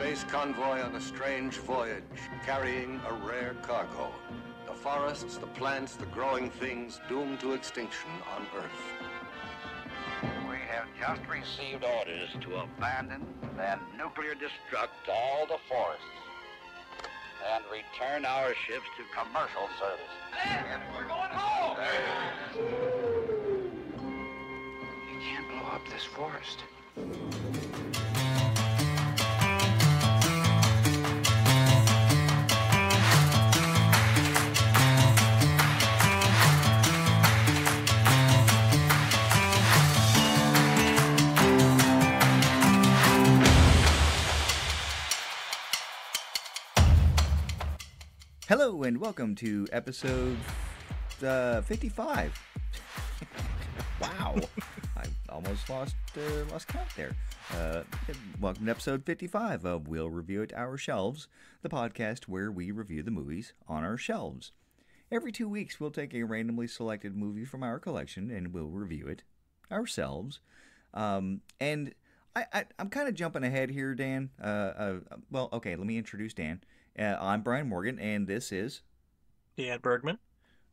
space convoy on a strange voyage, carrying a rare cargo. The forests, the plants, the growing things doomed to extinction on Earth. We have just received orders to abandon and nuclear destruct all the forests and return our ships to commercial service. And we're going home! You can't blow up this forest. Hello and welcome to episode 55. Wow, I almost lost count there. Welcome to episode 55 of We'll Review It Our Shelves, the podcast where we review the movies on our shelves. Every 2 weeks we'll take a randomly selected movie from our collection and we'll review it ourselves. And I'm kind of jumping ahead here, Dan. Well, okay, let me introduce Dan. I'm Brian Morgan, and this is Dan Bergman,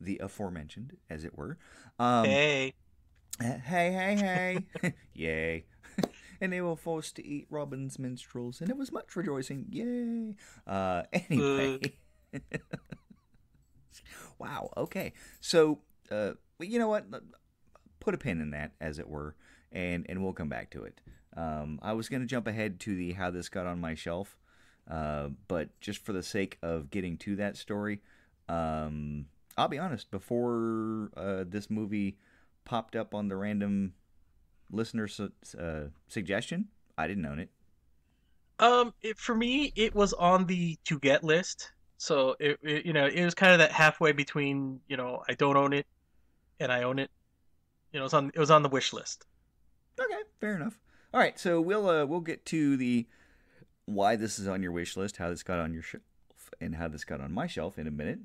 the aforementioned, as it were. Hey. Hey. Yay. And they were forced to eat Robin's minstrels, and it was much rejoicing. Yay. Anyway. Wow, okay. So, you know what? Put a pin in that, as it were, and we'll come back to it. I was going to jump ahead to the how this got on my shelf. But just for the sake of getting to that story, I'll be honest, before this movie popped up on the random listener suggestion, I didn't own it. For me, it was on the to get list. So it was kind of that halfway between, I don't own it and I own it. It was on the wish list. Okay, fair enough. All right, so we'll get to the why this is on your wish list, how this got on your shelf, and how this got on my shelf in a minute.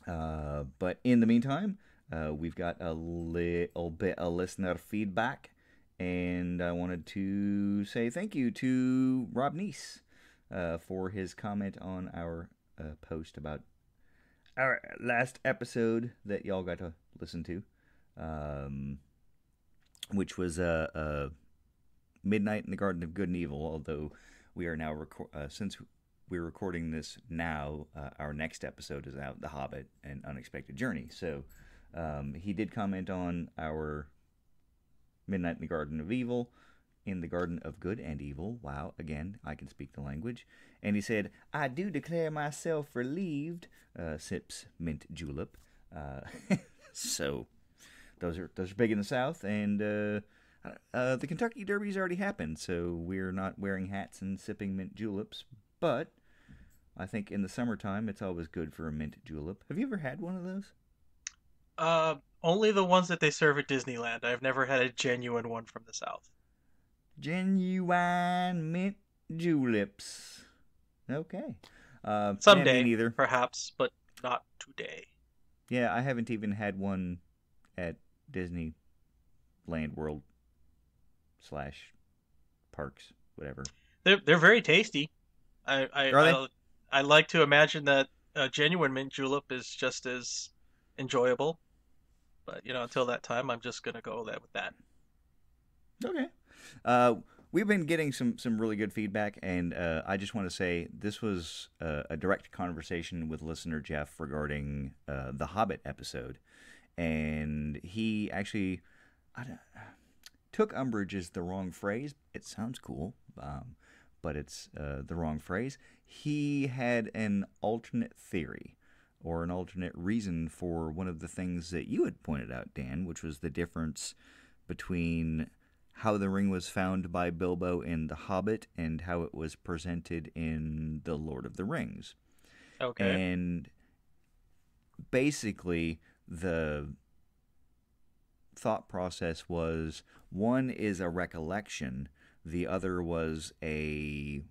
But in the meantime, we've got a little bit of listener feedback, and I wanted to say thank you to Rob Nease for his comment on our post about our last episode that y'all got to listen to, which was Midnight in the Garden of Good and Evil, although we are now, since we're recording this now, our next episode is out, The Hobbit, An Unexpected Journey. So he did comment on our Midnight in the Garden of Evil, in the Garden of Good and Evil. Wow, again, I can speak the language. And he said, I do declare myself relieved, sips mint julep. So those are big in the South, and the Kentucky Derby's already happened, so we're not wearing hats and sipping mint juleps, but I think in the summertime it's always good for a mint julep. Have you ever had one of those? Only the ones that they serve at Disneyland. I've never had a genuine one from the South. Genuine mint juleps. Okay. Someday, me neither. Perhaps, but not today. Yeah, I haven't even had one at Disneyland World / parks, whatever. They're very tasty. Are they? I like to imagine that a genuine mint julep is just as enjoyable. But until that time, I'm just gonna go with that. Okay. We've been getting some really good feedback, and I just want to say this was a direct conversation with listener Jeff regarding the Hobbit episode, and he actually took umbrage is the wrong phrase. It sounds cool, but it's the wrong phrase. He had an alternate theory or an alternate reason for one of the things that you had pointed out, Dan, which was the difference between how the ring was found by Bilbo in The Hobbit and how it was presented in The Lord of the Rings. Okay. And basically, the thought process was one is a recollection, the other was a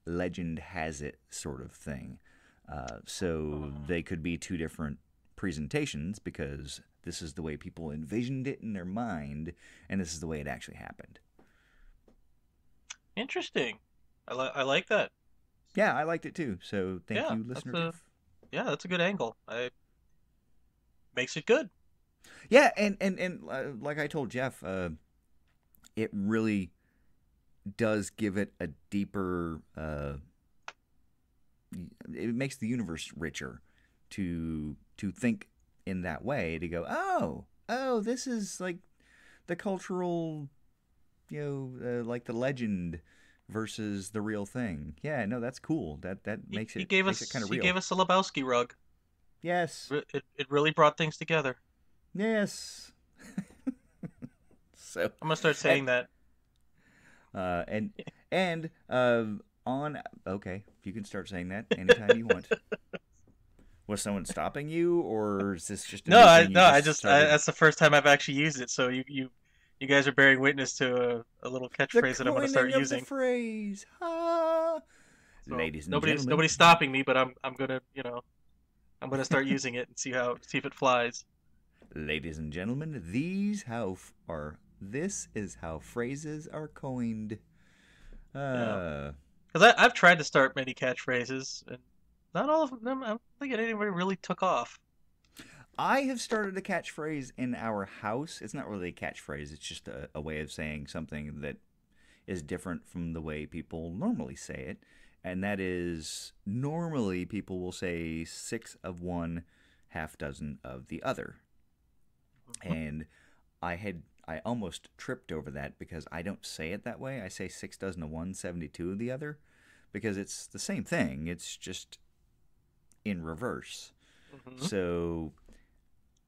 legend has it sort of thing. So they could be two different presentations because this is the way people envisioned it in their mind, and this is the way it actually happened. Interesting. I like that. Yeah, I liked it too. So thank Yeah, you, listener Jeff. that's a good angle. I makes it good. Yeah, and like I told Jeff, it really does give it a deeper. It makes the universe richer to think in that way. To go, oh, this is like the cultural, like the legend versus the real thing. Yeah, no, that's cool. That makes it kind of real. He gave us a Lebowski rug. Yes. It really brought things together. Yes. So I'm gonna start saying that. And on okay, you can start saying that anytime you want. Was someone stopping you, or is this just that's the first time I've actually used it. So you guys are bearing witness to a little catchphrase that I'm gonna start using. The phrase, so ladies and gentlemen. Nobody's stopping me, but I'm gonna I'm gonna start using it and see if it flies. Ladies and gentlemen, this is how phrases are coined. Because I've tried to start many catchphrases, and not all of them. I don't think anybody really took off. I have started a catchphrase in our house. It's not really a catchphrase. It's just a way of saying something that is different from the way people normally say it. And that is, normally people will say 6 of one, half dozen of the other. And I almost tripped over that because I don't say it that way. I say 6 dozen of one, 72 of the other, because it's the same thing. It's just in reverse. Mm-hmm. So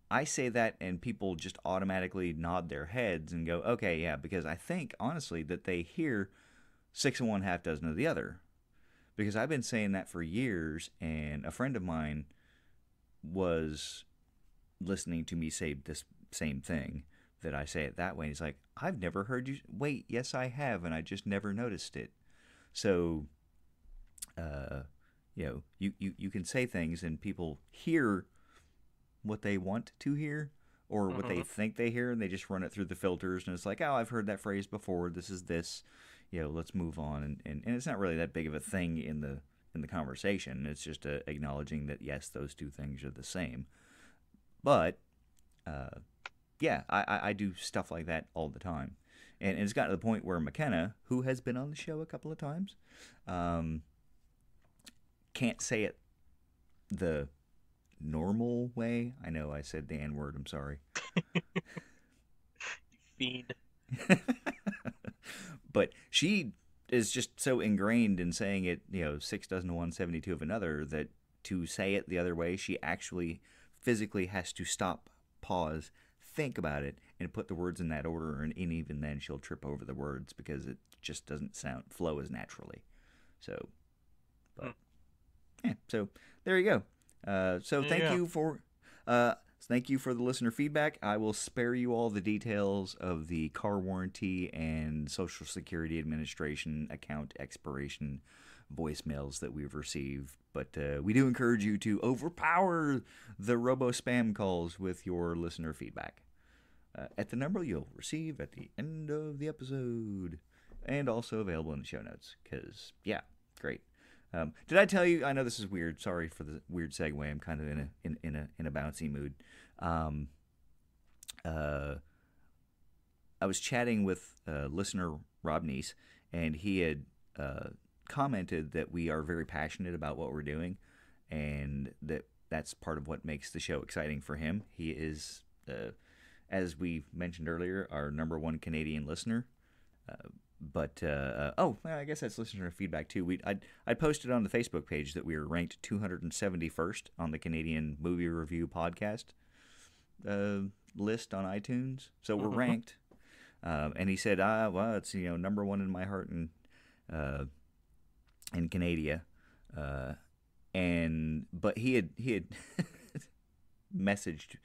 I say that and people just automatically nod their heads and go, okay, yeah, because I think, honestly, that they hear 6 of one, half dozen of the other. Because I've been saying that for years, and a friend of mine was listening to me say this same thing, that I say it that way. And he's like, I've never heard you. Wait, yes, I have, and I just never noticed it. So, you can say things, and people hear what they want to hear, or what they think they hear, and they just run it through the filters, and it's like, oh, I've heard that phrase before. This is this. Let's move on. And it's not really that big of a thing in the conversation. It's just acknowledging that, yes, those two things are the same. But, yeah, I do stuff like that all the time. And it's gotten to the point where McKenna, who has been on the show a couple of times, can't say it the normal way. I know I said the N-word. I'm sorry. Fiend. But she is just so ingrained in saying it, 6 dozen of one, 72 of another, that to say it the other way, she actually physically has to stop, pause, think about it, and put the words in that order, and even then she'll trip over the words because it just doesn't flow as naturally. So, but, yeah, so there you go. Thank you for the listener feedback. I will spare you all the details of the car warranty and Social Security Administration account expiration voicemails that we've received. But we do encourage you to overpower the robo-spam calls with your listener feedback at the number you'll receive at the end of the episode. And also available in the show notes. Because, yeah, great. Did I tell you? I know this is weird. Sorry for the weird segue. I'm kind of in a bouncy mood. I was chatting with listener Rodney, and he had commented that we are very passionate about what we're doing, and that's part of what makes the show exciting for him. He is, as we mentioned earlier, our number one Canadian listener. I guess that's listener feedback too. I posted on the Facebook page that we were ranked 271st on the Canadian Movie Review Podcast list on iTunes. So we're ranked. And he said, well, it's number one in my heart in Canada. But he had messaged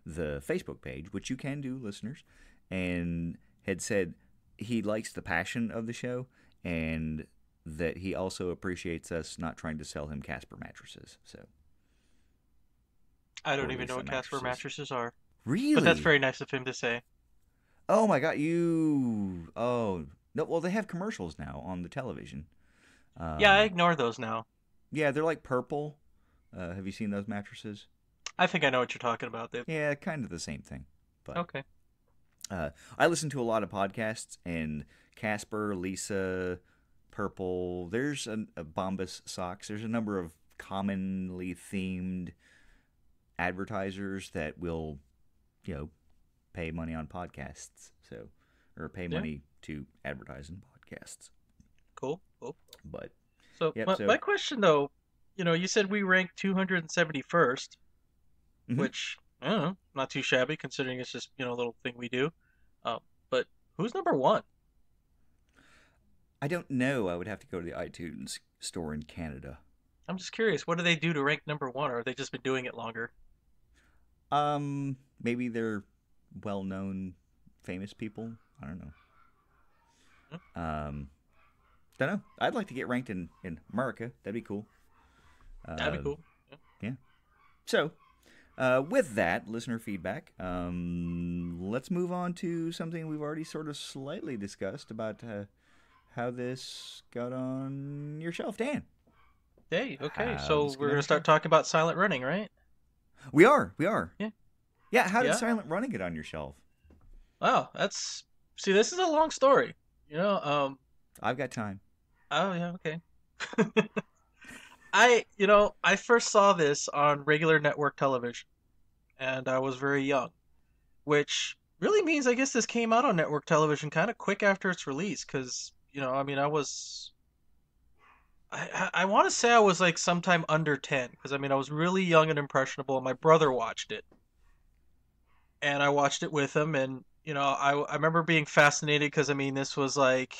the Facebook page, which you can do, listeners, and had said he likes the passion of the show, and that he also appreciates us not trying to sell him Casper mattresses. So I don't even know what Casper mattresses are. Really? But that's very nice of him to say. Oh my God, oh no! Well, they have commercials now on the television. Yeah, I ignore those now. Yeah, they're like purple. Have you seen those mattresses? I think I know what you're talking about. Yeah, kind of the same thing. But Okay. I listen to a lot of podcasts, and Casper, Lisa, Purple. There's a Bombas socks. There's a number of commonly themed advertisers that will, pay money on podcasts. So, or pay money to advertise in podcasts. Cool. But So, yep, my question though, you said we ranked 271st, which I don't know, not too shabby considering it's just a little thing we do. But who's number one? I don't know. I would have to go to the iTunes store in Canada. I'm just curious. What do they do to rank number one, or have they just been doing it longer? Maybe they're well-known, famous people. I don't know. Don't know. I'd like to get ranked in America. That'd be cool. That'd be cool. Yeah. So, with that, listener feedback, let's move on to something we've already sort of slightly discussed about how this got on your shelf, Dan. Hey, okay. So we're going to start talking about silent running, right? We are. Yeah. Yeah, how did silent running get on your shelf? Wow, see, this is a long story. I've got time. Oh, yeah, okay. I first saw this on regular network television, and I was very young, which really means I guess this came out on network television kind of quick after its release, because, I want to say I was like sometime under 10, because I was really young and impressionable, and my brother watched it. And I watched it with him, and, I remember being fascinated because, this was like,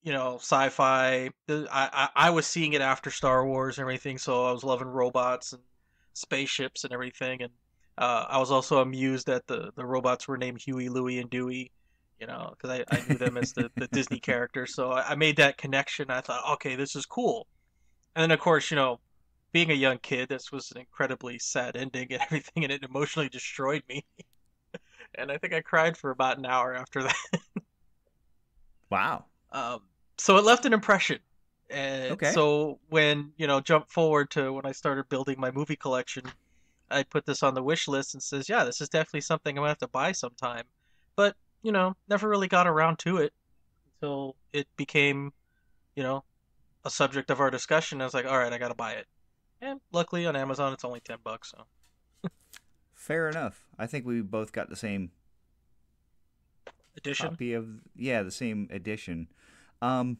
sci-fi. I was seeing it after Star Wars and everything, so I was loving robots and spaceships and everything. And I was also amused that the robots were named Huey, Louie, and Dewey, because I knew them as the Disney characters. So I made that connection. I thought, okay, this is cool. And then, of course, being a young kid, this was an incredibly sad ending and everything, and it emotionally destroyed me. And I think I cried for about an hour after that. Wow. So it left an impression. And okay. So when, jump forward to when I started building my movie collection, I put this on the wish list and says, yeah, this is definitely something I'm going to have to buy sometime. But, never really got around to it until it became, a subject of our discussion. I was like, all right, I got to buy it. And luckily on Amazon, it's only $10. So. Fair enough. I think we both got the same edition. Copy of the same edition. To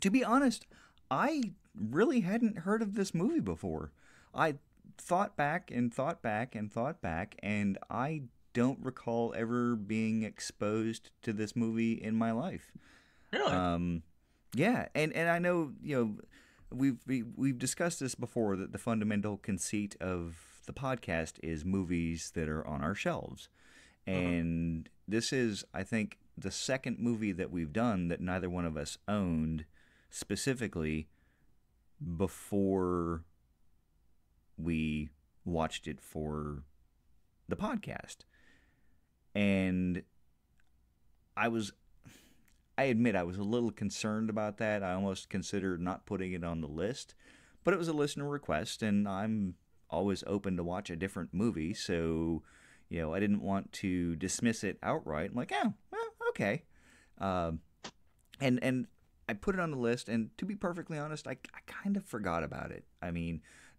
be honest, I really hadn't heard of this movie before. I thought back, and I don't recall ever being exposed to this movie in my life. Really? Yeah, and I know we've discussed this before, that the fundamental conceit of the podcast is movies that are on our shelves, and this is, I think, the second movie that we've done that neither one of us owned specifically before we watched it for the podcast. And I admit I was a little concerned about that. I almost considered not putting it on the list, but it was a listener request, and I'm always open to watch a different movie, so I didn't want to dismiss it outright. I'm like, oh, well, okay. And I put it on the list, and to be perfectly honest, I kind of forgot about it.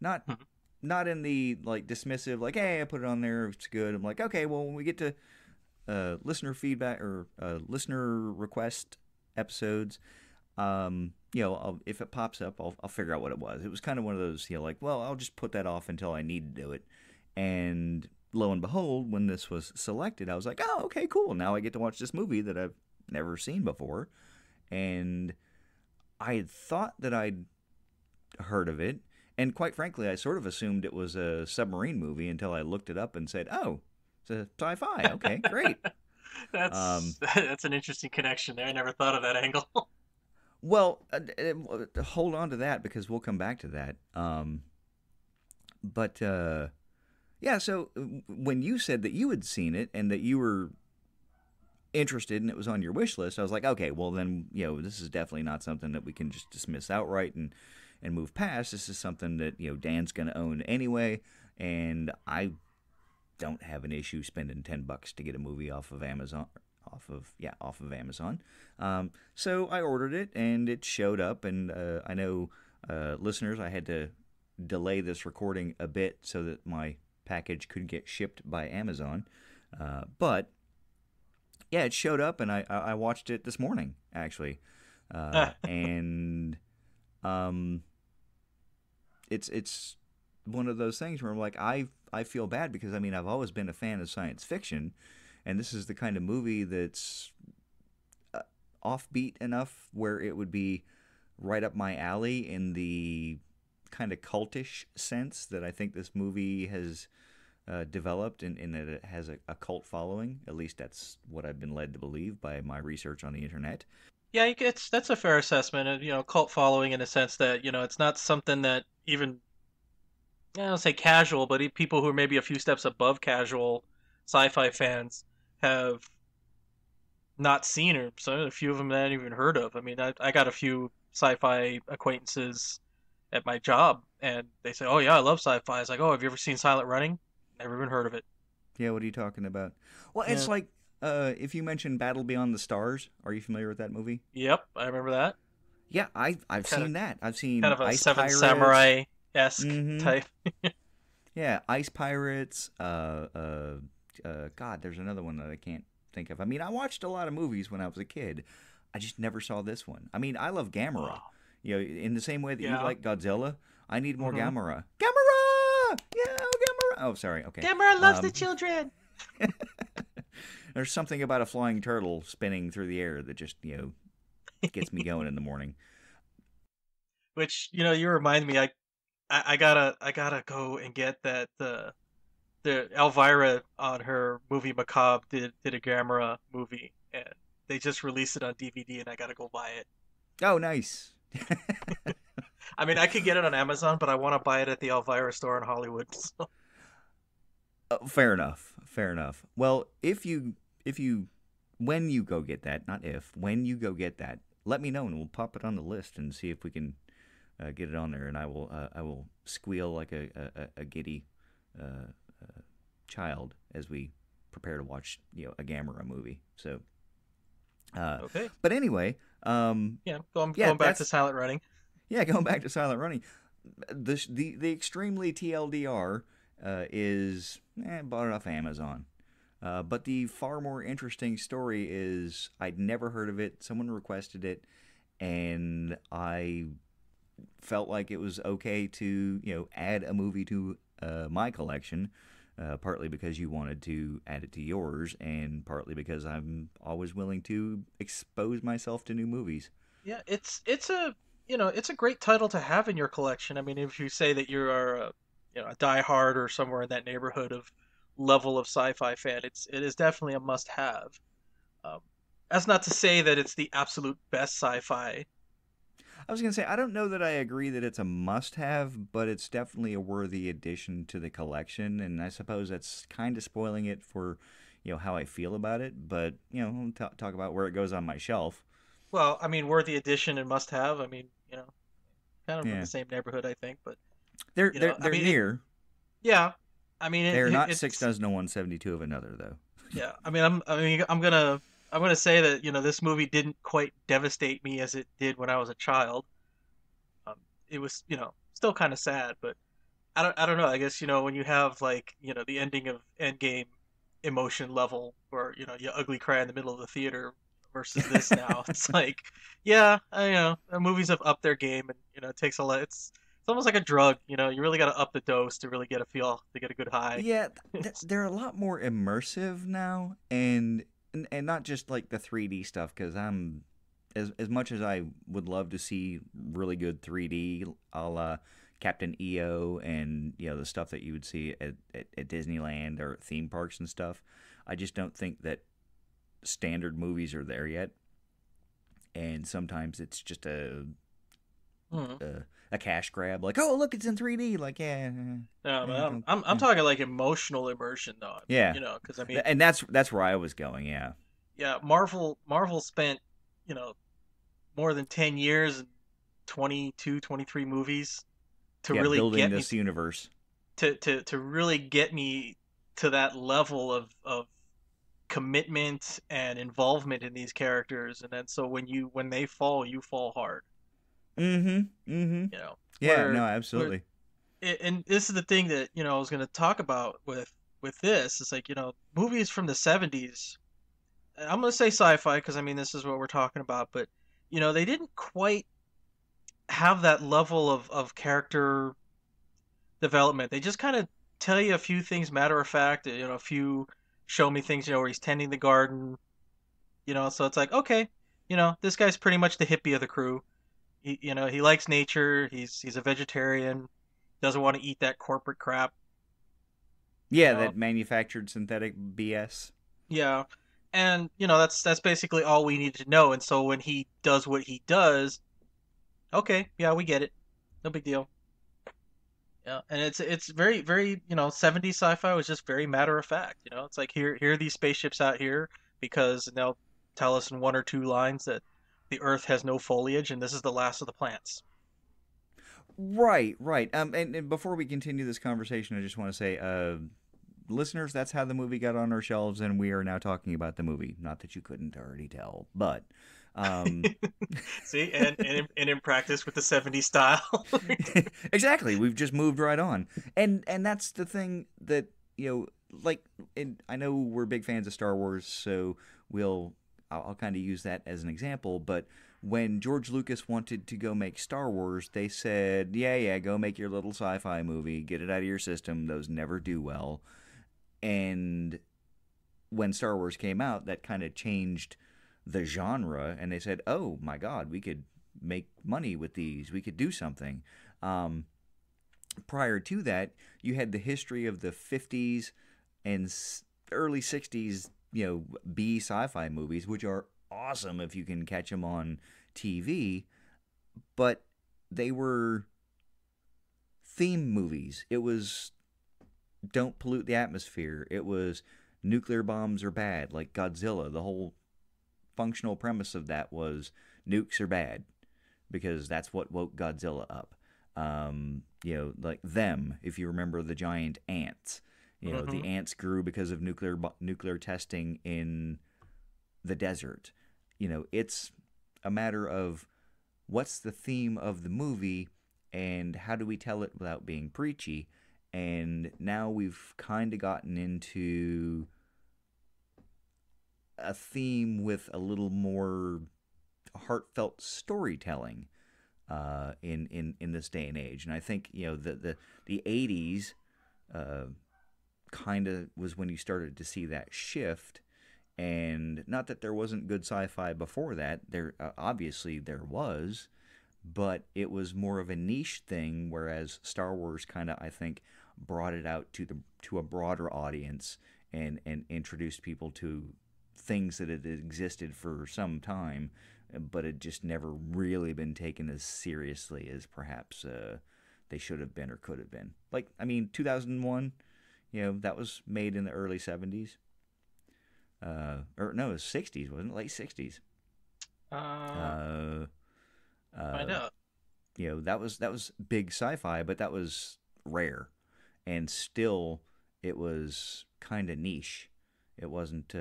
Not in the dismissive, hey, I put it on there, it's good. I'm like, okay, well, when we get to listener feedback or listener request episodes, if it pops up, I'll figure out what it was. It was kind of one of those, well, I'll just put that off until I need to do it. And lo and behold, when this was selected, I was like, oh, okay, cool. Now I get to watch this movie that I've never seen before. And I had thought that I'd heard of it. And quite frankly, I sort of assumed it was a submarine movie until I looked it up and said, oh, it's a sci-fi. Okay, great. That's an interesting connection there. I never thought of that angle. Well, hold on to that because we'll come back to that. Yeah, so when you said that you had seen it and that you were interested and it was on your wish list, I was like, okay, well then, this is definitely not something that we can just dismiss outright and move past. This is something that, Dan's going to own anyway, and I don't have an issue spending $10 to get a movie off of Amazon. Off of Amazon. So I ordered it, and it showed up, and I know listeners, I had to delay this recording a bit so that my package could get shipped by Amazon. But yeah, it showed up, and I watched it this morning, actually. And it's one of those things where I'm like, I feel bad because, I've always been a fan of science fiction, and this is the kind of movie that's offbeat enough where it would be right up my alley in the kind of cultish sense that I think this movie has developed, in that it has a cult following. At least that's what I've been led to believe by my research on the internet. Yeah, that's a fair assessment. Cult following in a sense that, it's not something that even, I don't say casual, but people who are maybe a few steps above casual sci-fi fans have not seen, or so a few of them I hadn't even heard of. I got a few sci-fi acquaintances at my job, and they say, "Oh yeah, I love sci-fi." It's like, "Oh, have you ever seen Silent Running?" Never even heard of it. Yeah, what are you talking about? Well, it's like if you mention Battle Beyond the Stars. Are you familiar with that movie? Yep, I remember that. Yeah, I've seen that. I've seen kind of a Ice Seven Pirates. Samurai-esque type. Yeah, Ice Pirates. God, there's another one that I can't think of. I watched a lot of movies when I was a kid. I just never saw this one. I love Gamera. In the same way that you like Godzilla, I need more Gamera. Gamera! Yeah, Gamera! Oh, sorry. Okay. Gamera loves the children. There's something about a flying turtle spinning through the air that just, gets me going in the morning. Which, you remind me, I gotta go and get that the Elvira on her movie Macabre did a Gamera movie, and they just released it on DVD, and I gotta go buy it. Oh, nice. I could get it on Amazon, but I want to buy it at the Elvira store in Hollywood. So. Fair enough. Well, when you go get that, when you go get that, let me know, and we'll pop it on the list and see if we can get it on there, and I will squeal like a giddy child as we prepare to watch a Gamera movie. So okay. But anyway, going back to Silent Running. Yeah, going back to Silent Running. The extremely TLDR is bought it off Amazon. But the far more interesting story is I'd never heard of it. Someone requested it, and I felt like it was okay to add a movie to my collection, partly because you wanted to add it to yours, and partly because I'm always willing to expose myself to new movies. Yeah, it's a great title to have in your collection. If you say that you are a diehard or somewhere in that neighborhood of level of sci-fi fan, it is definitely a must-have. That's not to say that it's the absolute best sci-fi. I was going to say, I don't know that I agree that it's a must-have, but it's definitely a worthy addition to the collection, and I suppose that's kind of spoiling it for, how I feel about it, but, we'll talk about where it goes on my shelf. Well, worthy addition and must-have, kind of in the same neighborhood, I think, but... They're near. Yeah. They're not 6 dozen of one, 72 of another, though. Yeah, I'm gonna say that this movie didn't quite devastate me as it did when I was a child. It was still kind of sad, but I don't know. I guess when you have the ending of Endgame emotion level where you ugly cry in the middle of the theater versus this now, it's like movies have upped their game, and it takes a lot. It's almost like a drug, you really got to up the dose to really get a feel, to get a good high. Yeah, they're a lot more immersive now, and not just like the 3D stuff, because I'm, as much as I would love to see really good 3D, a la Captain EO and the stuff that you would see at Disneyland or theme parks and stuff, I just don't think that standard movies are there yet, and sometimes it's just a cash grab, like, oh look, it's in 3D, like I'm talking like emotional immersion though. Yeah, because and that's where I was going. Yeah, yeah, Marvel spent, you know, more than 10 years and 22, 23 movies to Yeah, really building get me this universe. to really get me to that level of commitment and involvement in these characters, and then so when they fall, you fall hard. Mm-hmm. Mm-hmm. You know, Yeah, no, where absolutely. and this is the thing that I was going to talk about with this. It's like, movies from the 70s. I'm going to say sci-fi because I mean this is what we're talking about, but they didn't quite have that level of character development. They just kind of tell you a few things matter of fact, a few show me things, where he's tending the garden, so it's like, okay, this guy's pretty much the hippie of the crew. He likes nature, he's a vegetarian, doesn't want to eat that corporate crap, you Yeah, know. that manufactured synthetic BS. Yeah. And that's basically all we need to know. And so when he does what he does, okay, yeah, we get it. No big deal. Yeah, and it's very very 70s sci-fi was just very matter of fact. It's like, here are these spaceships out here because they'll tell us in one or two lines that the Earth has no foliage and this is the last of the plants. Right, right. And before we continue this conversation, I just want to say, listeners, that's how the movie got on our shelves, and we are now talking about the movie. Not that you couldn't already tell, but See, and in practice with the 70s style. exactly. We've just moved right on, and that's the thing that like. And I know we're big fans of Star Wars, so I'll kind of use that as an example. But when George Lucas wanted to go make Star Wars, they said, "Yeah, go make your little sci-fi movie, get it out of your system. Those never do well." And when Star Wars came out, that kind of changed the genre, and they said, "Oh my God, we could make money with these. We could do something." Prior to that, you had the history of the 50s and early 60s, B sci-fi movies, which are awesome if you can catch them on TV, but they were theme movies. It was don't pollute the atmosphere. It was nuclear bombs are bad, like Godzilla. The whole functional premise of that was nukes are bad because that's what woke Godzilla up. Like them, if you remember the giant ants. The ants grew because of nuclear testing in the desert. It's a matter of what's the theme of the movie and how do we tell it without being preachy. And now we've kind of gotten into a theme with a little more heartfelt storytelling in this day and age. And I think the 80s kind of was when you started to see that shift. And not that there wasn't good sci-fi before that. There obviously there was, but it was more of a niche thing. Whereas Star Wars kind of, I think, brought it out to a broader audience and introduced people to things that had existed for some time, but had just never really been taken as seriously as perhaps they should have been or could have been. Like, I mean, 2001, that was made in the early 70s. Or no, it was 60s, wasn't it? Late 60s. Find out. That was big sci-fi, but that was rare. And still, it was kind of niche. It wasn't,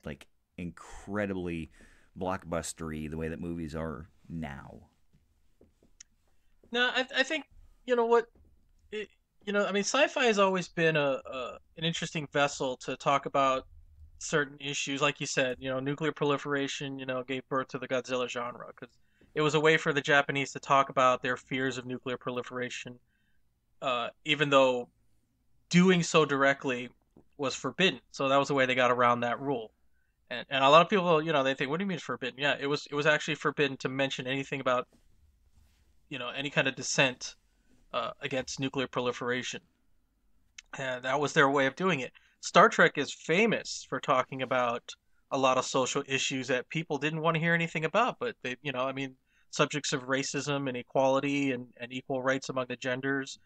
like incredibly blockbustery the way that movies are now. No, I think what I mean, sci-fi has always been an interesting vessel to talk about certain issues. Like you said, nuclear proliferation, gave birth to the Godzilla genre because it was a way for the Japanese to talk about their fears of nuclear proliferation, even though doing so directly was forbidden. So that was the way they got around that rule. And a lot of people, they think, what do you mean it's forbidden? Yeah, it was actually forbidden to mention anything about, any kind of dissent against nuclear proliferation. And that was their way of doing it. Star Trek is famous for talking about a lot of social issues that people didn't want to hear anything about, but they, I mean, subjects of racism and equality and equal rights among the genders.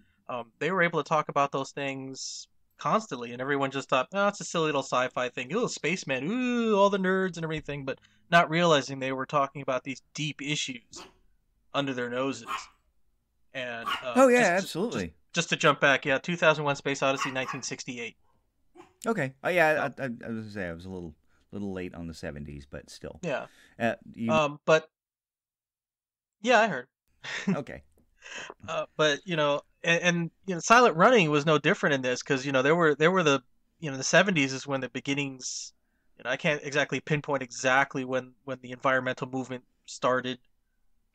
They were able to talk about those things constantly, and everyone just thought, oh, it's a silly little sci-fi thing. Ooh, spaceman, ooh, all the nerds and everything, but not realizing they were talking about these deep issues under their noses. And Oh yeah, absolutely. Just to jump back, yeah, 2001: Space Odyssey, 1968. Okay. Oh yeah, I was gonna say I was a little late on the 70s, but still. Yeah. But yeah, I heard. Okay. But and Silent Running was no different in this, because there were the the 70s is when the beginnings. I can't exactly pinpoint exactly when the environmental movement started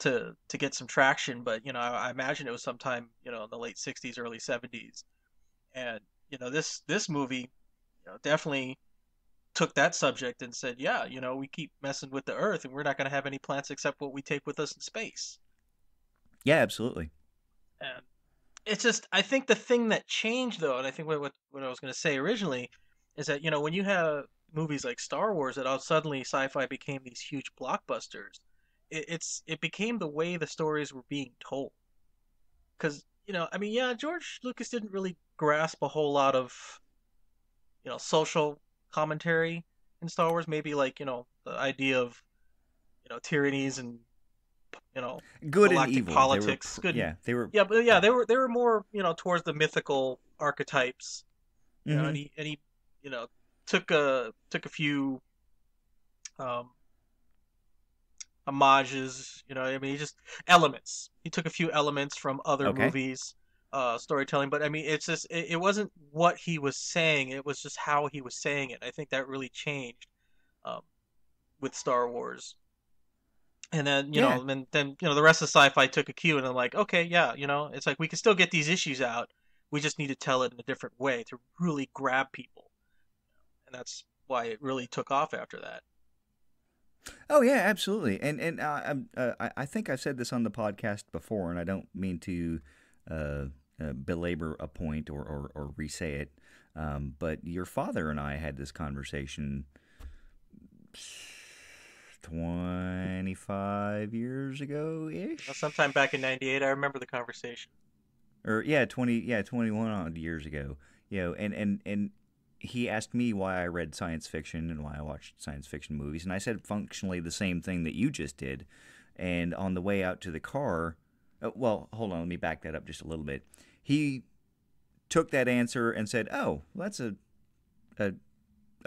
to get some traction, but I imagine it was sometime in the late 60s, early 70s, and this movie definitely took that subject and said, yeah, we keep messing with the Earth, and we're not going to have any plants except what we take with us in space. Yeah, absolutely. And it's just, I think the thing that changed, though, and I think what I was going to say originally, is that when you have movies like Star Wars, that all suddenly sci-fi became these huge blockbusters. It became the way the stories were being told. Because George Lucas didn't really grasp a whole lot of social commentary in Star Wars. Maybe like the idea of tyrannies and good galactic and evil politics. They were they were more towards the mythical archetypes. And he took a few homages. He just elements. He took a few elements from other movies, storytelling. But it's just it wasn't what he was saying. It was just how he was saying it. I think that really changed with Star Wars. And then then the rest of sci-fi took a cue, and I'm like, okay, yeah, it's like we can still get these issues out. We just need to tell it in a different way to really grab people, and that's why it really took off after that. Oh yeah, absolutely. And I think I've said this on the podcast before, and I don't mean to belabor a point or re-say it, but your father and I had this conversation 25 years ago-ish? Sometime back in 98, I remember the conversation. Or 21 odd years ago. And he asked me why I read science fiction and why I watched science fiction movies, and I said functionally the same thing that you just did. And on the way out to the car, well, hold on, let me back that up just a little bit. He took that answer and said, "Oh, well, that's a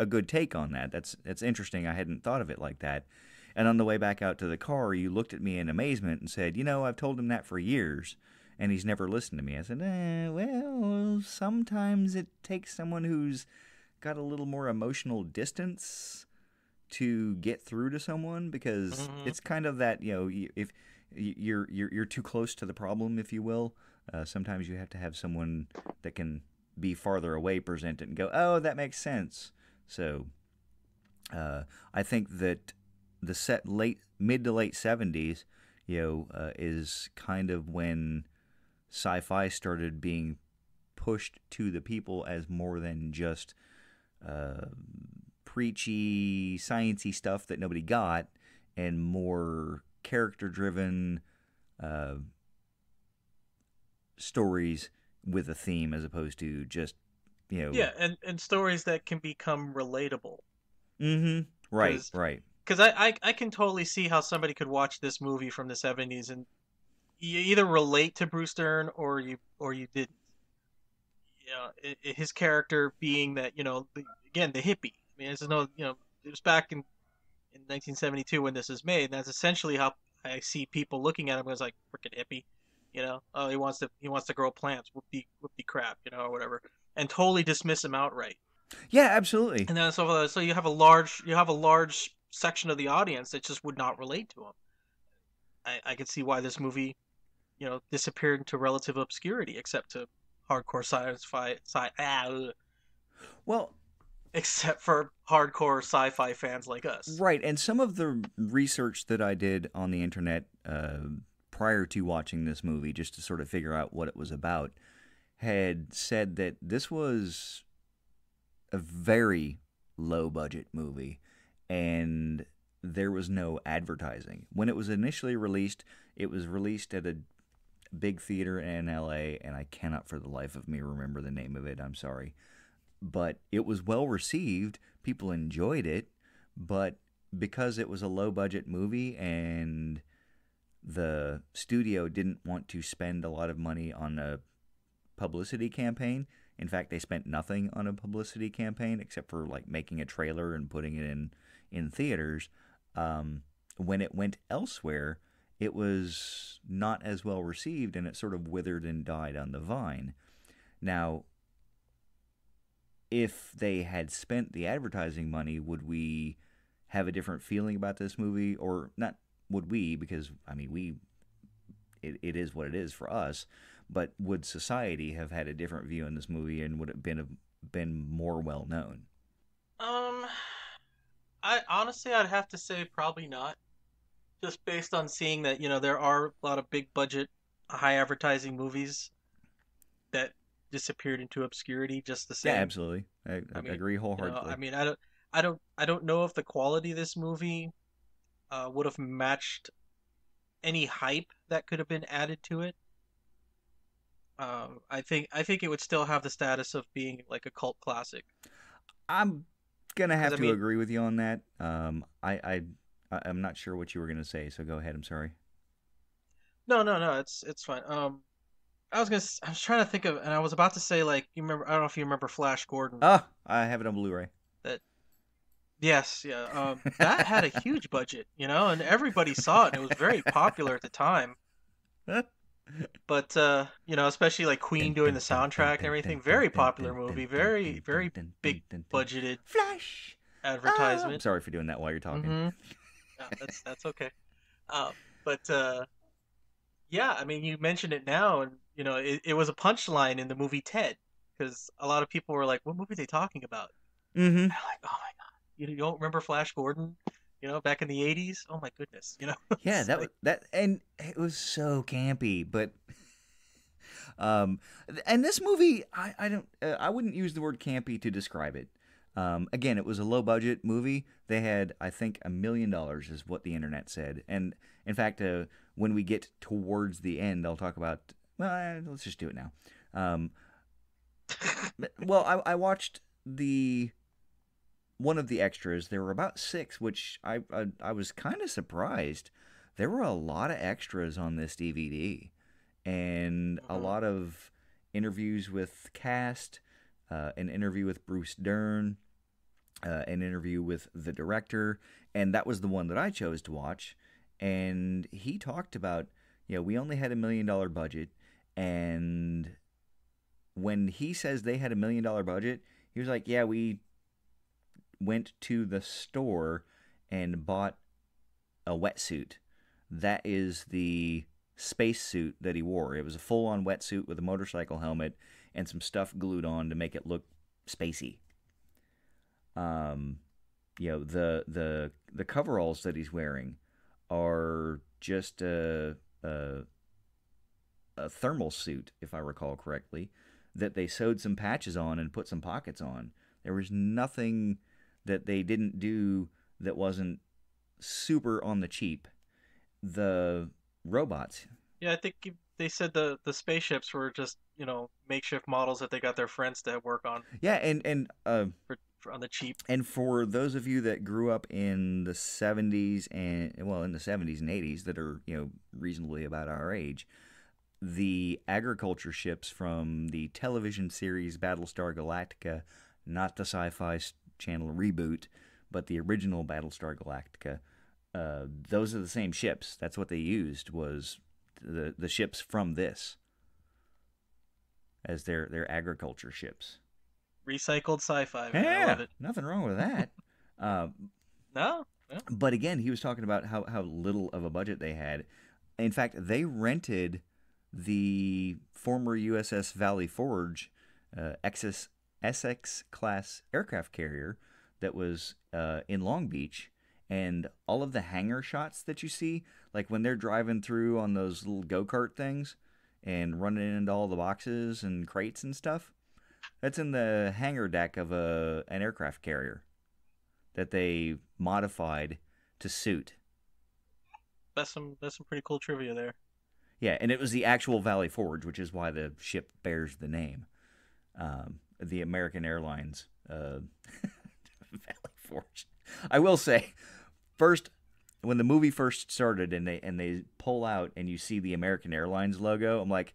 good take on that. That's interesting. I hadn't thought of it like that." And on the way back out to the car, you looked at me in amazement and said, "I've told him that for years, and he's never listened to me." I said, well, sometimes it takes someone who's got a little more emotional distance to get through to someone, because it's kind of that, if you're too close to the problem, if you will, sometimes you have to have someone that can be farther away present it and go, "Oh, that makes sense." So I think that the mid to late 70s, is kind of when sci-fi started being pushed to the people as more than just preachy, sciencey stuff that nobody got, and more character-driven stories with a theme, as opposed to just and stories that can become relatable. Right. Because I can totally see how somebody could watch this movie from the 70s and you either relate to Bruce Dern or you didn't. His character being that again, the hippie. I mean, this is it was back in 1972 when this is made, and that's essentially how I see people looking at him as like, freaking hippie. Oh, he wants to grow plants. Whoopie crap, or whatever, and totally dismiss him outright. Yeah, absolutely. And then so you have a large section of the audience that just would not relate to him. I can see why this movie, disappeared into relative obscurity, except to hardcore sci-fi. Well, except for hardcore sci-fi fans like us. Right, and some of the research that I did on the internet prior to watching this movie, just to sort of figure out what it was about, had said that this was a very low-budget movie, and there was no advertising. When it was initially released, it was released at a big theater in LA, and I cannot for the life of me remember the name of it. I'm sorry. but it was well received. People enjoyed it, but because it was a low budget movie and the studio didn't want to spend a lot of money on a publicity campaign. In fact, they spent nothing on a publicity campaign except for like making a trailer and putting it in theaters. When it went elsewhere, it was not as well received, and it sort of withered and died on the vine. Now, if they had spent the advertising money, would we have a different feeling about this movie? Or not would we, because, I mean, it is what it is for us, but would society have had a different view on this movie, and would it been more well known? I'd have to say probably not. Just based on seeing that, there are a lot of big budget, high advertising movies that disappeared into obscurity just the same. Yeah, absolutely. I agree wholeheartedly. I don't know if the quality of this movie would have matched any hype that could have been added to it. I think it would still have the status of being like a cult classic. I'm gonna have to agree with you on that. I'm not sure what you were gonna say, so go ahead. I'm sorry. No, it's fine. I was trying to think of, and I was about to say, like, you remember? I don't know if you remember Flash Gordon. I have it on Blu-ray. Yes, yeah. That had a huge budget, and everybody saw it. And it was very popular at the time. But especially like Queen doing the soundtrack and everything, very popular movie, very, very big budgeted Flash advertisement. I'm sorry for doing that while you're talking. Mm-hmm. No, that's okay. Yeah, I mean, you mentioned it now, and it was a punchline in the movie Ted, because a lot of people were like, "What movie are they talking about?" Mm-hmm. And I'm like, "Oh my god, you don't remember Flash Gordon? Back in the '80s? Oh my goodness, Yeah, and it was so campy, but and this movie, I wouldn't use the word campy to describe it. Again, it was a low budget movie. They had, I think, $1 million is what the internet said. And in fact, when we get towards the end, I'll talk about. Well, let's just do it now. Well, I watched one of the extras. There were about 6, which I was kind of surprised. There were a lot of extras on this DVD, and a lot of interviews with cast, an interview with Bruce Dern, an interview with the director, and that was the one that I chose to watch. And he talked about, we only had $1 million budget, and when he says they had $1 million budget, he was like, yeah, we went to the store and bought a wetsuit. That is the spacesuit that he wore. It was a full-on wetsuit with a motorcycle helmet and some stuff glued on to make it look spacey. The coveralls that he's wearing are just a thermal suit, if I recall correctly, that they sewed some patches on and put some pockets on. There was nothing that they didn't do that wasn't super on the cheap. The robots. Yeah, I think they said the spaceships were just, makeshift models that they got their friends to work on. Yeah, and for on the cheap. And for those of you that grew up in the 70s and 80s that are, reasonably about our age, the agriculture ships from the television series Battlestar Galactica, not the Sci-Fi Channel reboot, but the original Battlestar Galactica, those are the same ships. That's what they used, was the ships from this as their agriculture ships. Recycled sci-fi. Man, I love it. Nothing wrong with that. No. But again, he was talking about how little of a budget they had. In fact, they rented the former USS Valley Forge Essex-class aircraft carrier that was in Long Beach, and all of the hangar shots that you see, like when they're driving through on those little go-kart things and running into all the boxes and crates and stuff, that's in the hangar deck of an aircraft carrier that they modified to suit. That's some pretty cool trivia there. Yeah, and it was the actual Valley Forge, which is why the ship bears the name. the American Airlines Valley Forge. I will say, first, when the movie first started and they pull out and you see the American Airlines logo, I'm like,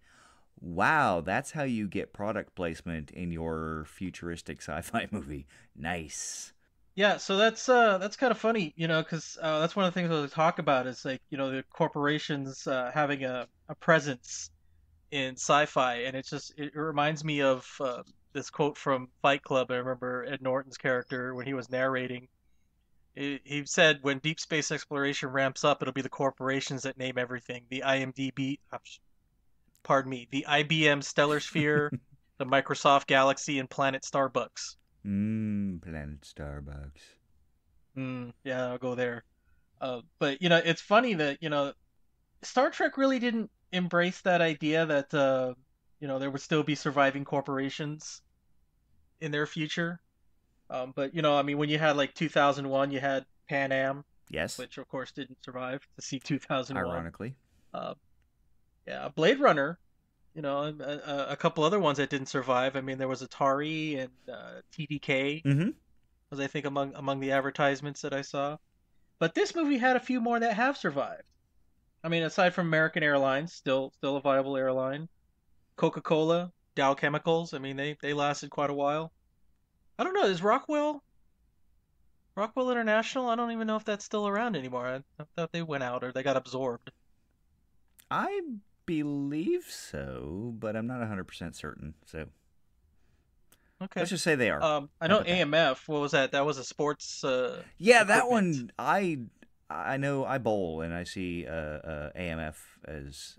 wow, that's how you get product placement in your futuristic sci-fi movie. Nice. Yeah, so that's kind of funny, because that's one of the things I was talk about is like, the corporations having a presence in sci-fi, and it reminds me of this quote from Fight Club. I remember Ed Norton's character when he was narrating. He said, "When deep space exploration ramps up, it'll be the corporations that name everything. The IBM Stellar Sphere, the Microsoft Galaxy, and Planet Starbucks." Planet Starbucks. Yeah, I'll go there. But it's funny that Star Trek really didn't embrace that idea that there would still be surviving corporations in their future. But I mean, when you had like 2001, you had Pan Am, Yes. which of course didn't survive to see 2001. Ironically. Yeah, Blade Runner. A couple other ones that didn't survive. I mean, there was Atari and TDK. Mm-hmm. Was I think among the advertisements that I saw. But this movie had a few more that have survived. I mean, aside from American Airlines, still a viable airline. Coca-Cola, Dow Chemicals. I mean, they lasted quite a while. I don't know. Is Rockwell International? I don't even know if that's still around anymore. I thought they went out or they got absorbed. I believe so, but I'm not 100% certain. So Okay. let's just say they are. I know How about that? AMF. What was that? That was a sports. Yeah, that equipment. one. I know I bowl and I see AMF as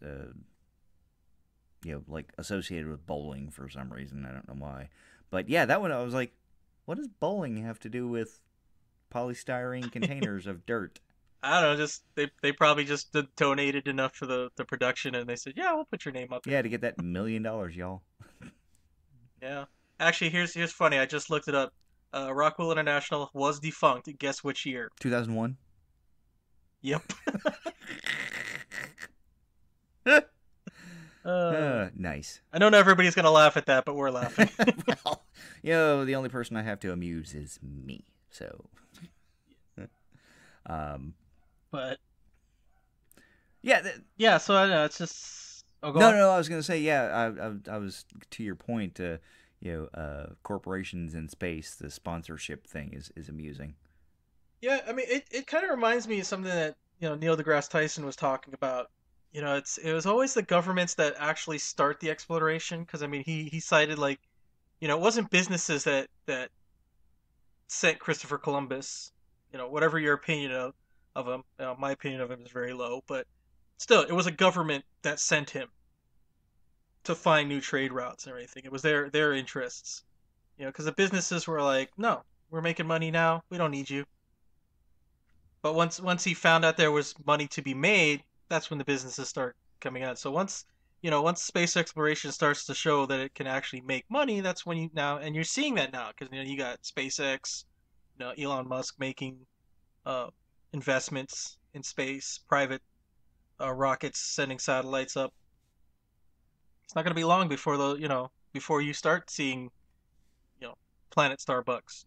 like associated with bowling for some reason. I don't know why, but yeah, that one I was like, what does bowling have to do with polystyrene containers of dirt? I don't know. Just they probably just donated enough for the production, and they said, "Yeah, we'll put your name up." Yeah, to get that $1 million, y'all. Yeah. Actually, here's funny. I just looked it up. Rockwell International was defunct. Guess which year? 2001. Yep. Nice. I know not everybody's gonna laugh at that, but we're laughing. Well, the only person I have to amuse is me. So, But yeah. yeah, so I know it's just. Oh, go No, on. no, I was gonna say, yeah. I was to your point. Corporations in space, the sponsorship thing is amusing. Yeah, I mean, it kind of reminds me of something that Neil deGrasse Tyson was talking about. It was always the governments that actually start the exploration, because I mean he cited like, it wasn't businesses that sent Christopher Columbus. Whatever your opinion of him, my opinion of him is very low, but still, it was a government that sent him to find new trade routes and everything. It was their interests, because the businesses were like, no, we're making money now, we don't need you. But once he found out there was money to be made, that's when the businesses start coming out. So once space exploration starts to show that it can actually make money, that's when and you're seeing that now, because you got SpaceX, Elon Musk making investments in space, private rockets sending satellites up. It's not going to be long before you start seeing Planet Starbucks,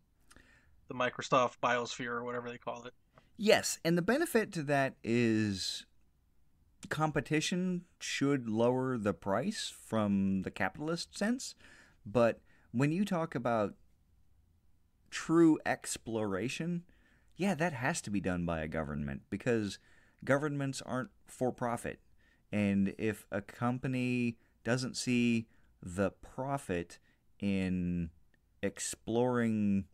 the Microsoft Biosphere, or whatever they call it. Yes, and the benefit to that is competition should lower the price from the capitalist sense, but when you talk about true exploration, yeah, that has to be done by a government, because governments aren't for profit. And if a company doesn't see the profit in exploring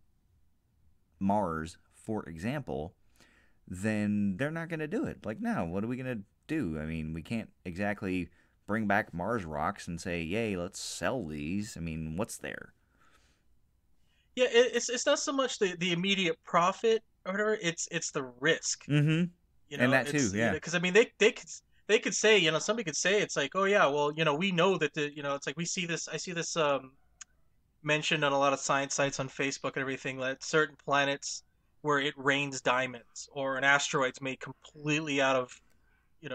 Mars, for example, then they're not going to do it. Like, now, what are we going to do? I mean, we can't exactly bring back Mars rocks and say, yay, let's sell these. I mean, what's there? Yeah, it's not so much the immediate profit or whatever. It's the risk. Mm-hmm. And that too, yeah. Because I mean, they could say, somebody could say, it's like, oh yeah, well, we know that it's like I see this mentioned on a lot of science sites on Facebook and everything, that certain planets where it rains diamonds, or an asteroid's made completely out of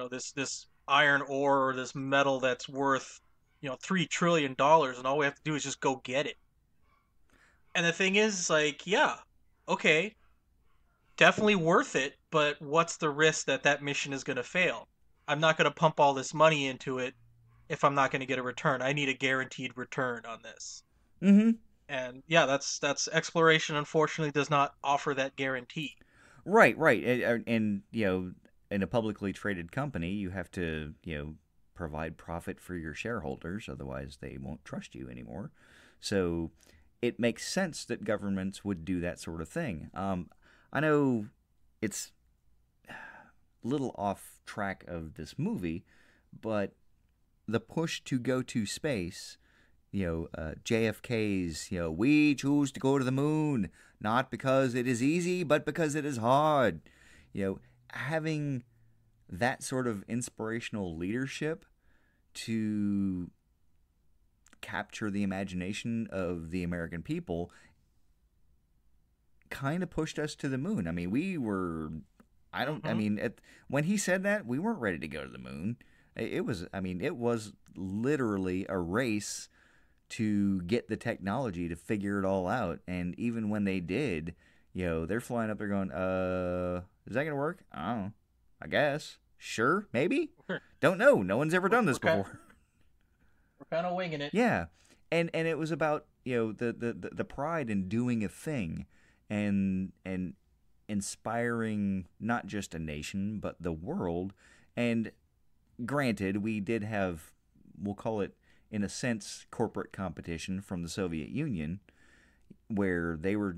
this iron ore or this metal that's worth $3 trillion, and all we have to do is just go get it. And the thing is, like, yeah, okay, definitely worth it, but what's the risk that that mission is going to fail? I'm not going to pump all this money into it if I'm not going to get a return. I need a guaranteed return on this. Mm-hmm. And yeah, that's exploration. Unfortunately, does not offer that guarantee. Right, right. And in a publicly traded company, you have to, provide profit for your shareholders, otherwise they won't trust you anymore. So it makes sense that governments would do that sort of thing. I know it's a little off track of this movie, but the push to go to space, JFK's, we choose to go to the moon, not because it is easy, but because it is hard. Having that sort of inspirational leadership to capture the imagination of the American people kind of pushed us to the moon. I mean, we were, when he said that, we weren't ready to go to the moon. It was literally a race to get the technology to figure it all out. And even when they did, they're flying up there going, is that going to work? I don't know. I guess. Sure, maybe. Don't know. No one's ever done this before. We're kind of winging it. Yeah, and it was about the pride in doing a thing, and inspiring not just a nation but the world. And granted, we did have, we'll call it in a sense, corporate competition from the Soviet Union, where they were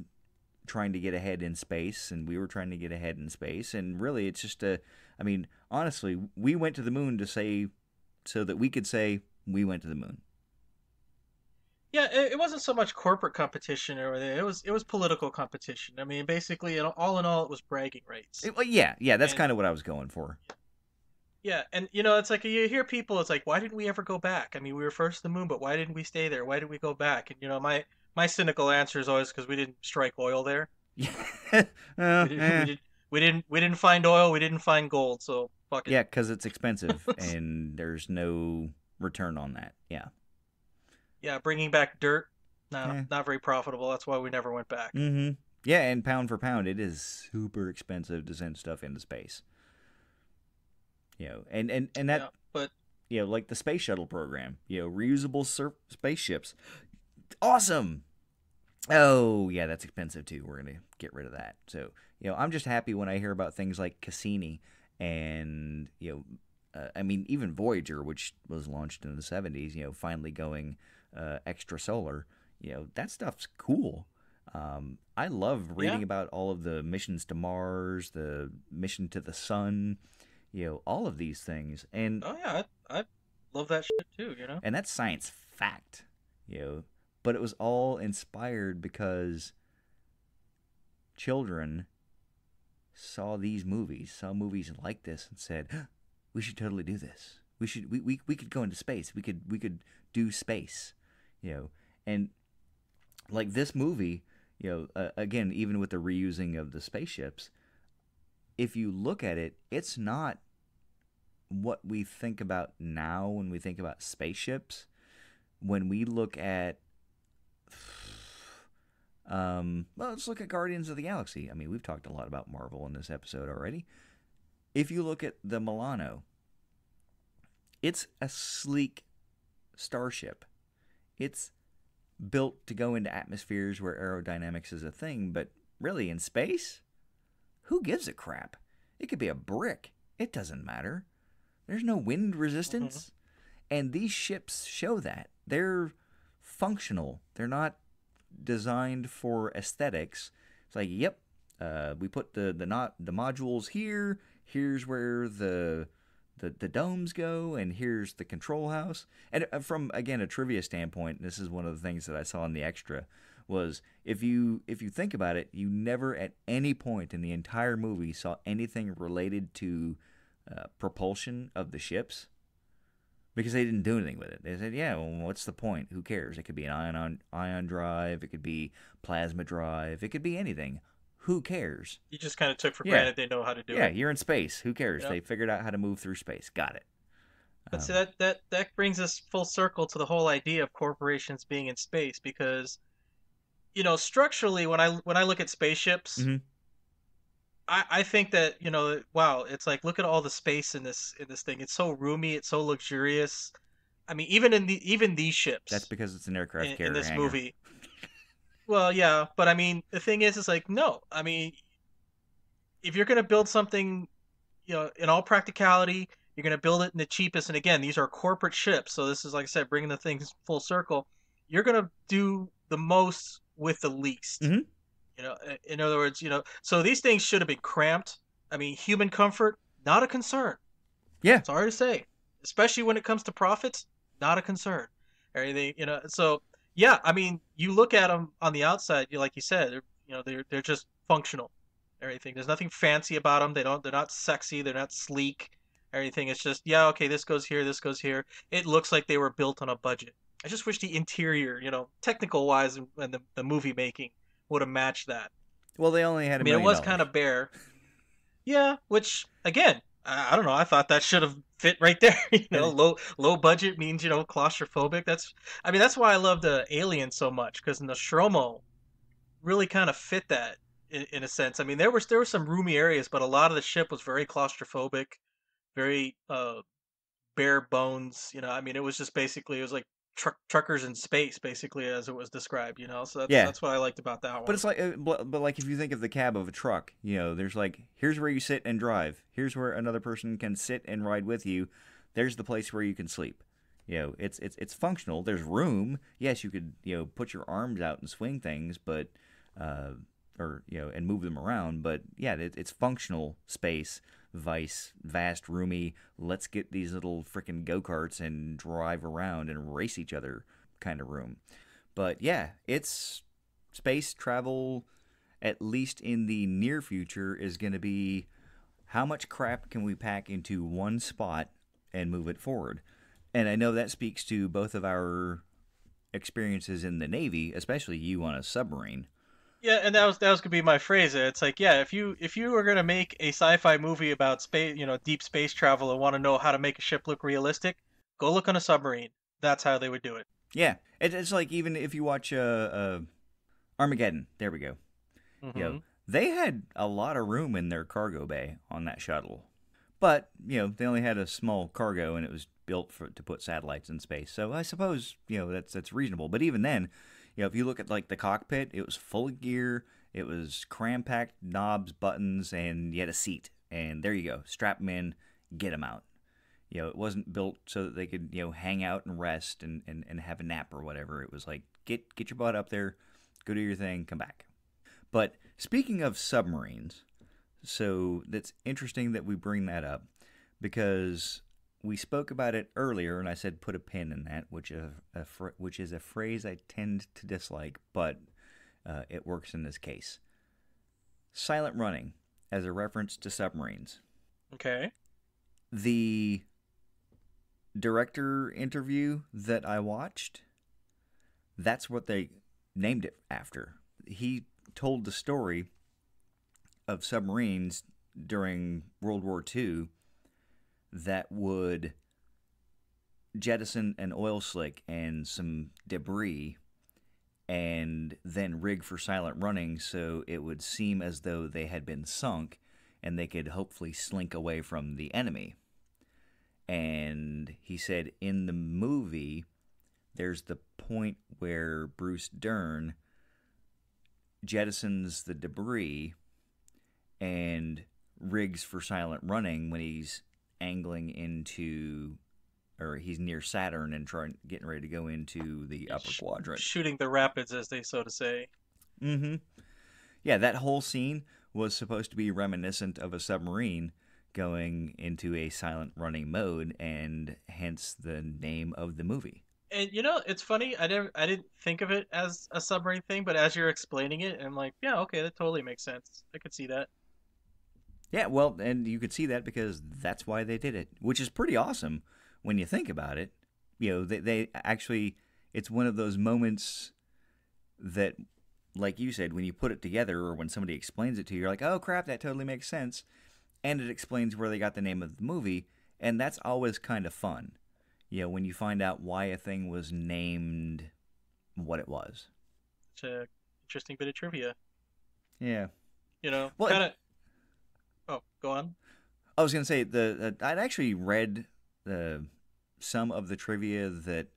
trying to get ahead in space and we were trying to get ahead in space. And really, it's just honestly, we went to the moon so that we could say we went to the moon. Yeah, it wasn't so much corporate competition or anything. It was political competition. I mean, basically, all in all, it was bragging rights. That's kind of what I was going for. Yeah, and it's like you hear people, it's like, why didn't we ever go back? I mean, we were first to the moon, but why didn't we stay there? Why did we go back? And my cynical answer is always because we didn't strike oil there. We didn't find oil. We didn't find gold. So fuck it. Yeah, because it's expensive and there's no return on that. Yeah. Yeah, bringing back dirt, not very profitable. That's why we never went back. Mm-hmm. Yeah, and pound for pound, it is super expensive to send stuff into space. And that, yeah, but like the space shuttle program, reusable spaceships, awesome. Oh yeah, that's expensive too. We're gonna get rid of that. So I'm just happy when I hear about things like Cassini and even Voyager, which was launched in the 70s. Finally going extra solar. That stuff's cool. I love reading about all of the missions to Mars, the mission to the sun. All of these things. And oh yeah, I love that shit too, And that's science fact, but it was all inspired because children saw movies like this and said, we should totally do this. We could go into space. We could do space, and like this movie, again, even with the reusing of the spaceships, if you look at it, it's not what we think about now when we think about spaceships. When we look at, let's look at Guardians of the Galaxy. I mean, we've talked a lot about Marvel in this episode already. If you look at the Milano, it's a sleek starship. It's built to go into atmospheres where aerodynamics is a thing, but really in space, who gives a crap? It could be a brick. It doesn't matter. There's no wind resistance. Mm-hmm. And these ships show that. They're functional. They're not designed for aesthetics. It's like, yep, we put the modules here. Here's where the domes go, and here's the control house. And from, again, a trivia standpoint, this is one of the things that I saw in the extra, was if you think about it, you never at any point in the entire movie saw anything related to propulsion of the ships, because they didn't do anything with it. They said, yeah, well, what's the point? Who cares? It could be an ion drive, it could be plasma drive, it could be anything. Who cares? You just kind of took for granted they know how to do it. Yeah, you're in space. Who cares? Yep. They figured out how to move through space. Got it. But see, that brings us full circle to the whole idea of corporations being in space, because structurally, when I look at spaceships, Mm-hmm. I think that wow, it's like look at all the space in this thing. It's so roomy, it's so luxurious. I mean, even these That's ships because it's an aircraft in carrier this hangar. movie. Well, yeah, but I mean, the thing is like no. I mean, if you're gonna build something, in all practicality, you're gonna build it in the cheapest. And again, these are corporate ships, so this is like I said, bringing the things full circle. You're gonna do the most with the least. Mm-hmm. In other words, so these things should have been cramped. I mean, human comfort, not a concern. Yeah. Sorry to say, especially when it comes to profits, not a concern. Everything, so yeah, I mean, you look at them on the outside, like you said, they're just functional. Everything. There's nothing fancy about them. They're not sexy. They're not sleek. Everything. It's just, yeah, okay, this goes here, this goes here. It looks like they were built on a budget. I just wish the interior, technical wise, and the movie making would have matched that. Well, they only had I $1 mean, it million. was kind of bare. Yeah, which again, I don't know. I thought that should have fit right there. Low budget means claustrophobic. That's why I love the Alien so much, because Nostromo really kind of fit that in a sense. I mean, there were some roomy areas, but a lot of the ship was very claustrophobic, very bare bones. I mean, it was just basically it was like truckers in space, basically, as it was described. So that's what I liked about that one. But it's like, but like if you think of the cab of a truck, there's like, here's where you sit and drive. Here's where another person can sit and ride with you. There's the place where you can sleep. It's functional. There's room. Yes, you could put your arms out and swing things, but and move them around. But yeah, it's functional space. Vast, roomy, let's get these little freaking go-karts and drive around and race each other kind of room. But yeah, it's space travel, at least in the near future, is going to be how much crap can we pack into one spot and move it forward. And I know that speaks to both of our experiences in the Navy, especially you on a submarine. Yeah, and that was gonna be my phrase. It's like, yeah, if you were gonna make a sci-fi movie about space, deep space travel, and want to know how to make a ship look realistic, go look on a submarine. That's how they would do it. Yeah, it's like even if you watch Armageddon, there we go. Mm-hmm. They had a lot of room in their cargo bay on that shuttle, but they only had a small cargo, and it was built to put satellites in space. So I suppose that's reasonable. But even then, if you look at like the cockpit, it was full of gear, it was cram-packed, knobs, buttons, and you had a seat. And there you go, strap them in, get them out. It wasn't built so that they could hang out and rest and have a nap or whatever. It was like get your butt up there, go do your thing, come back. But speaking of submarines, so that's interesting that we bring that up, because we spoke about it earlier, and I said put a pin in that, which is a phrase I tend to dislike, but it works in this case. Silent running as a reference to submarines. Okay. The director interview that I watched, that's what they named it after. He told the story of submarines during World War II that would jettison an oil slick and some debris and then rig for silent running, so it would seem as though they had been sunk and they could hopefully slink away from the enemy. And he said in the movie, there's the point where Bruce Dern jettisons the debris and rigs for silent running when he's angling into, or he's near Saturn and getting ready to go into the upper quadrant. Shooting the rapids, as they so to say. Mm-hmm. Yeah, that whole scene was supposed to be reminiscent of a submarine going into a silent running mode, and hence the name of the movie. And it's funny. I didn't think of it as a submarine thing, but as you're explaining it, I'm like, yeah, okay, that totally makes sense. I could see that. Yeah, well, and you could see that because that's why they did it, which is pretty awesome when you think about it. They actually, it's one of those moments that, like you said, when you put it together or when somebody explains it to you, you're like, oh crap, that totally makes sense. And it explains where they got the name of the movie, and that's always kind of fun. When you find out why a thing was named what it was. It's interesting bit of trivia. Yeah. You know, Well, kind of. Oh, go on. I was going to say I'd actually read some of the trivia that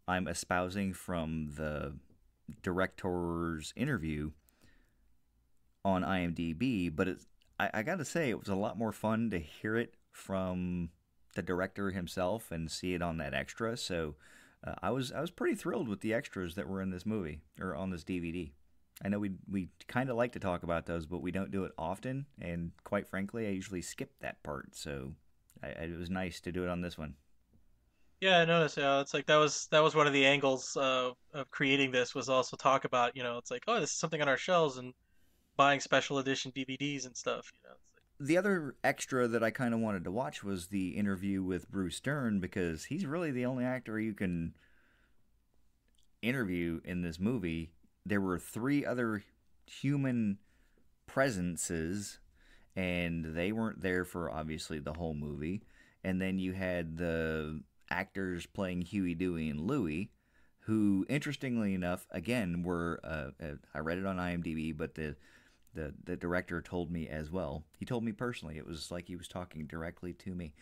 I'm espousing from the director's interview on IMDb, but I got to say it was a lot more fun to hear it from the director himself and see it on that extra. So I was pretty thrilled with the extras that were in this movie or on this DVD. I know we kind of like to talk about those, but we don't do it often, and quite frankly, I usually skip that part. So it was nice to do it on this one. Yeah, I noticed. It's like that was one of the angles of creating this was also talk about, it's like, oh, this is something on our shelves and buying special edition DVDs and stuff. It's like, The other extra that I kind of wanted to watch was the interview with Bruce Dern, because he's really the only actor you can interview in this movie. There were 3 other human presences, and they weren't there for obviously the whole movie. And then you had the actors playing Huey, Dewey, and Louie, who, interestingly enough, again, were I read it on IMDb, but the director told me as well. He told me personally. It was like he was talking directly to me.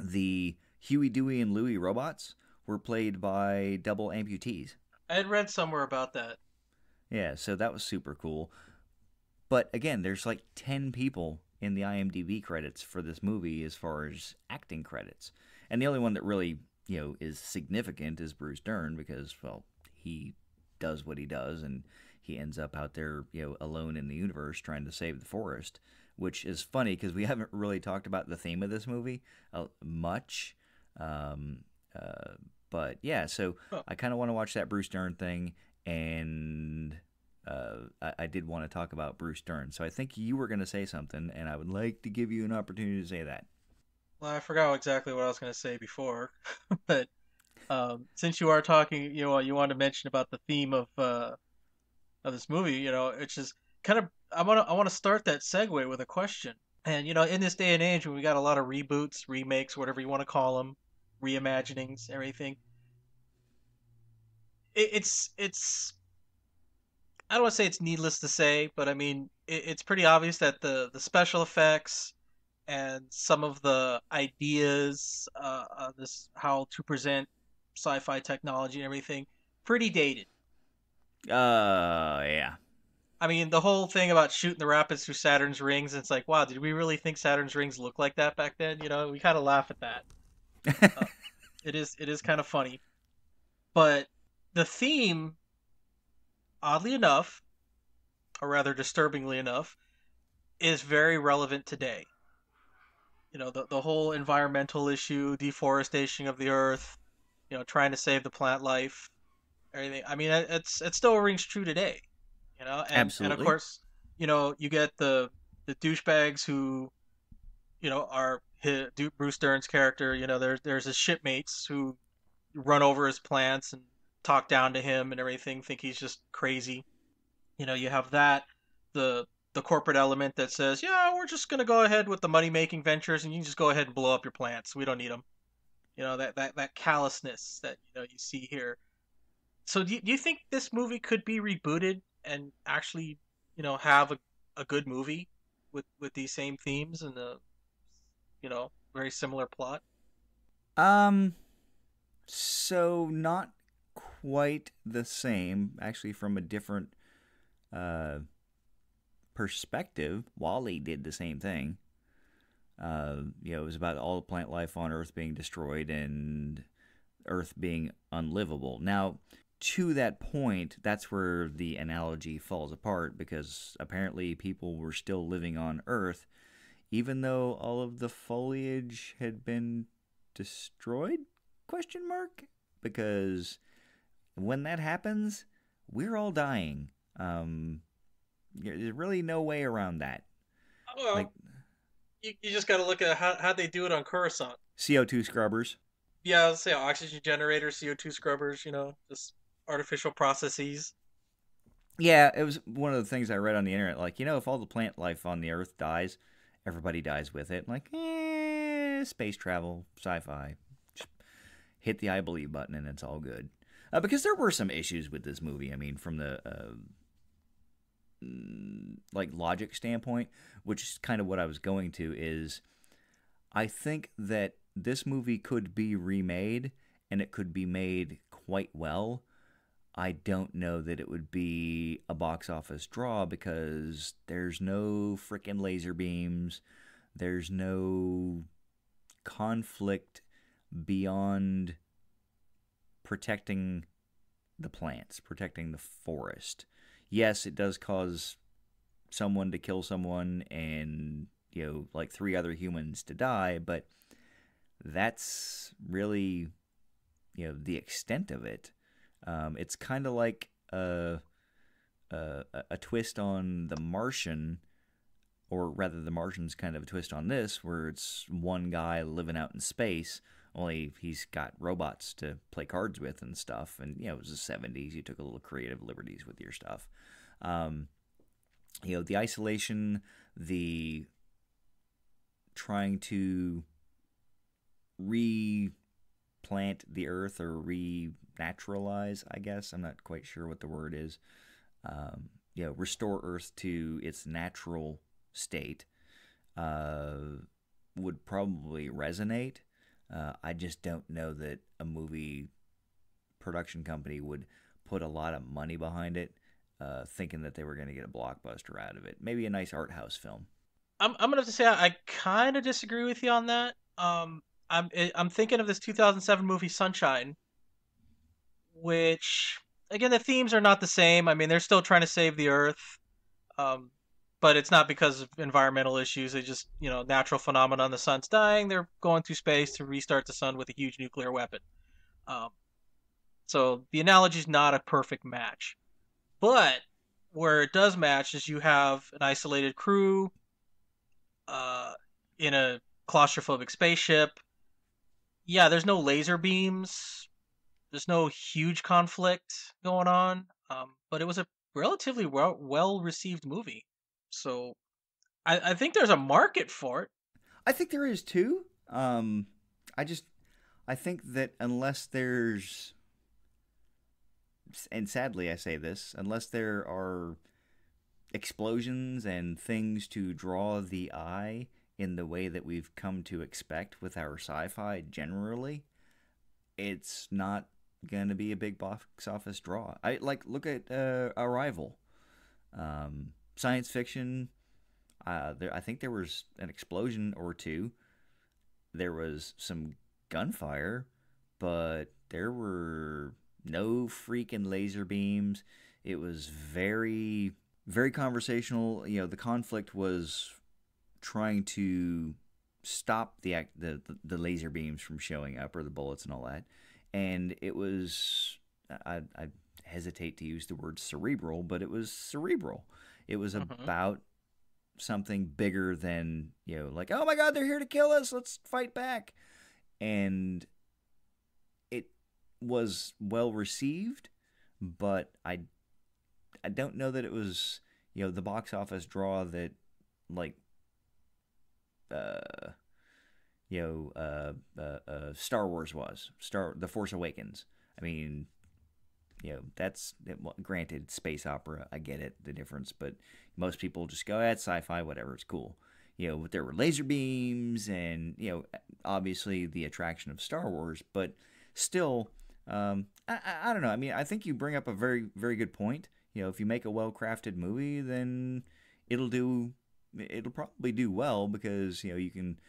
The Huey, Dewey, and Louie robots were played by double amputees. I had read somewhere about that. Yeah, so that was super cool. But again, there's like 10 people in the IMDb credits for this movie as far as acting credits. And the only one that really, is significant is Bruce Dern, because, well, he does what he does, and he ends up out there, alone in the universe trying to save the forest, which is funny because we haven't really talked about the theme of this movie much. But yeah, so I kind of want to watch that Bruce Dern thing, and I did want to talk about Bruce Dern. So I think you were going to say something, and I would like to give you an opportunity to say that. Well, I forgot exactly what I was going to say before, but since you are talking, you wanted to mention about the theme of this movie, it's just kind of I want to start that segue with a question. And in this day and age when we got a lot of reboots, remakes, whatever you want to call them, reimaginings, everything, it's I don't want to say it's needless to say, but I mean it's pretty obvious that the special effects and some of the ideas, this how to present sci-fi technology and everything, pretty dated. Yeah. I mean, the whole thing about shooting the rapids through Saturn's rings, it's like, wow, did we really think Saturn's rings looked like that back then? We kind of laugh at that. It is kind of funny. But the theme, oddly enough, or rather disturbingly enough, is very relevant today. The whole environmental issue, deforestation of the earth, trying to save the plant life, everything. I mean, it still rings true today. Absolutely. And of course, you get the douchebags who, are Bruce Dern's character. There's his shipmates who run over his plants and talk down to him and everything, think he's just crazy. You have that, the corporate element that says, yeah, we're just gonna go ahead with the money making ventures, and you can just go ahead and blow up your plants. We don't need them. That callousness that you see here. So do you think this movie could be rebooted and actually, have a good movie with these same themes and a, very similar plot? So not quite the same, actually, from a different perspective. WALL-E did the same thing. It was about all the plant life on Earth being destroyed and Earth being unlivable. Now, to that point, that's where the analogy falls apart, because apparently people were still living on Earth, even though all of the foliage had been destroyed? Question mark? Because when that happens, we're all dying. There's really no way around that. Well, you just got to look at how they do it on Coruscant. CO2 scrubbers. Yeah, let's say oxygen generators, CO2 scrubbers, just artificial processes. Yeah, it was one of the things I read on the internet. Like, if all the plant life on the Earth dies, everybody dies with it. Like, space travel, sci-fi. Just hit the I believe button and it's all good. Because there were some issues with this movie. I mean, from the like logic standpoint, which is kind of what I was going to, is I think that this movie could be remade and it could be made quite well. I don't know that it would be a box office draw because there's no frickin' laser beams. There's no conflict beyond protecting the plants, protecting the forest. Yes, it does cause someone to kill someone and, like 3 other humans to die, but that's really, the extent of it. It's kind of like a twist on The Martian, or rather The Martian's kind of a twist on this, where it's one guy living out in space, only he's got robots to play cards with and stuff. And, it was the 70s. You took a little creative liberties with your stuff. The isolation, the trying to replant the earth or renaturalize, I guess. I'm not quite sure what the word is. Restore Earth to its natural state would probably resonate. I just don't know that a movie production company would put a lot of money behind it, thinking that they were going to get a blockbuster out of it. Maybe a nice art house film. I'm gonna have to say I kind of disagree with you on that. I'm thinking of this 2007 movie Sunshine, which again the themes are not the same. I mean, they're still trying to save the Earth, but it's not because of environmental issues. They just, natural phenomenon. The sun's dying. They're going through space to restart the sun with a huge nuclear weapon. So the analogy is not a perfect match. But where it does match is you have an isolated crew in a claustrophobic spaceship. Yeah, there's no laser beams. There's no huge conflict going on. But it was a relatively well-received movie. So I think there's a market for it. I think there is too. I think that unless there's, and sadly I say this, unless there are explosions and things to draw the eye in the way that we've come to expect with our sci-fi generally, it's not going to be a big box office draw. Look at Arrival. Science fiction. I think there was an explosion or two. There was some gunfire, but there were no freaking laser beams. It was very, very conversational. The conflict was trying to stop the laser beams from showing up, or the bullets and all that. And it was, I hesitate to use the word cerebral, but it was cerebral. It was about something bigger than, like, oh my God, they're here to kill us. Let's fight back. And it was well received, but I don't know that it was, the box office draw that, like, Star Wars was. The Force Awakens. I mean, that's, granted, space opera, I get it, the difference, but most people just go, it's sci-fi, whatever, it's cool. But there were laser beams and, obviously the attraction of Star Wars, but still, I don't know. I mean, I think you bring up a very, very good point. If you make a well-crafted movie, then it'll probably do well because, you can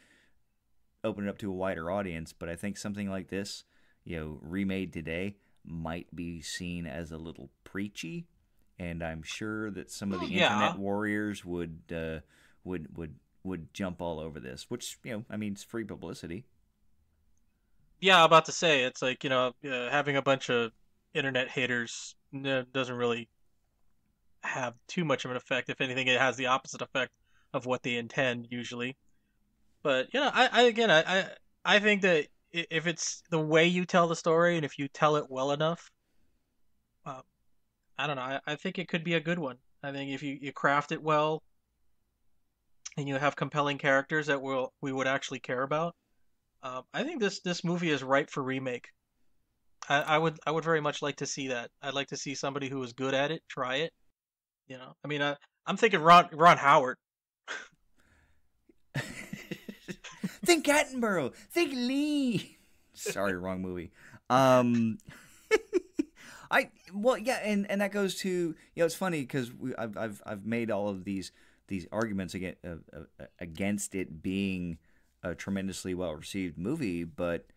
open it up to a wider audience, but I think something like this, remade today, might be seen as a little preachy, and I'm sure that some of the internet warriors would jump all over this, which, I mean, it's free publicity. Yeah, I'm about to say, it's like, having a bunch of internet haters doesn't really have too much of an effect. If anything, it has the opposite effect of what they intend usually. But, I think that if it's the way you tell the story and if you tell it well enough, I don't know. I think it could be a good one. I think if you craft it well and you have compelling characters that we would actually care about, I think this movie is ripe for remake. I would very much like to see that. I'd like to see somebody who is good at it try it. You know, I mean, I'm thinking Ron Howard. Think Attenborough. Think Lee. Sorry, wrong movie. And that goes to, it's funny because I've made all of these arguments against it being a tremendously well received movie, but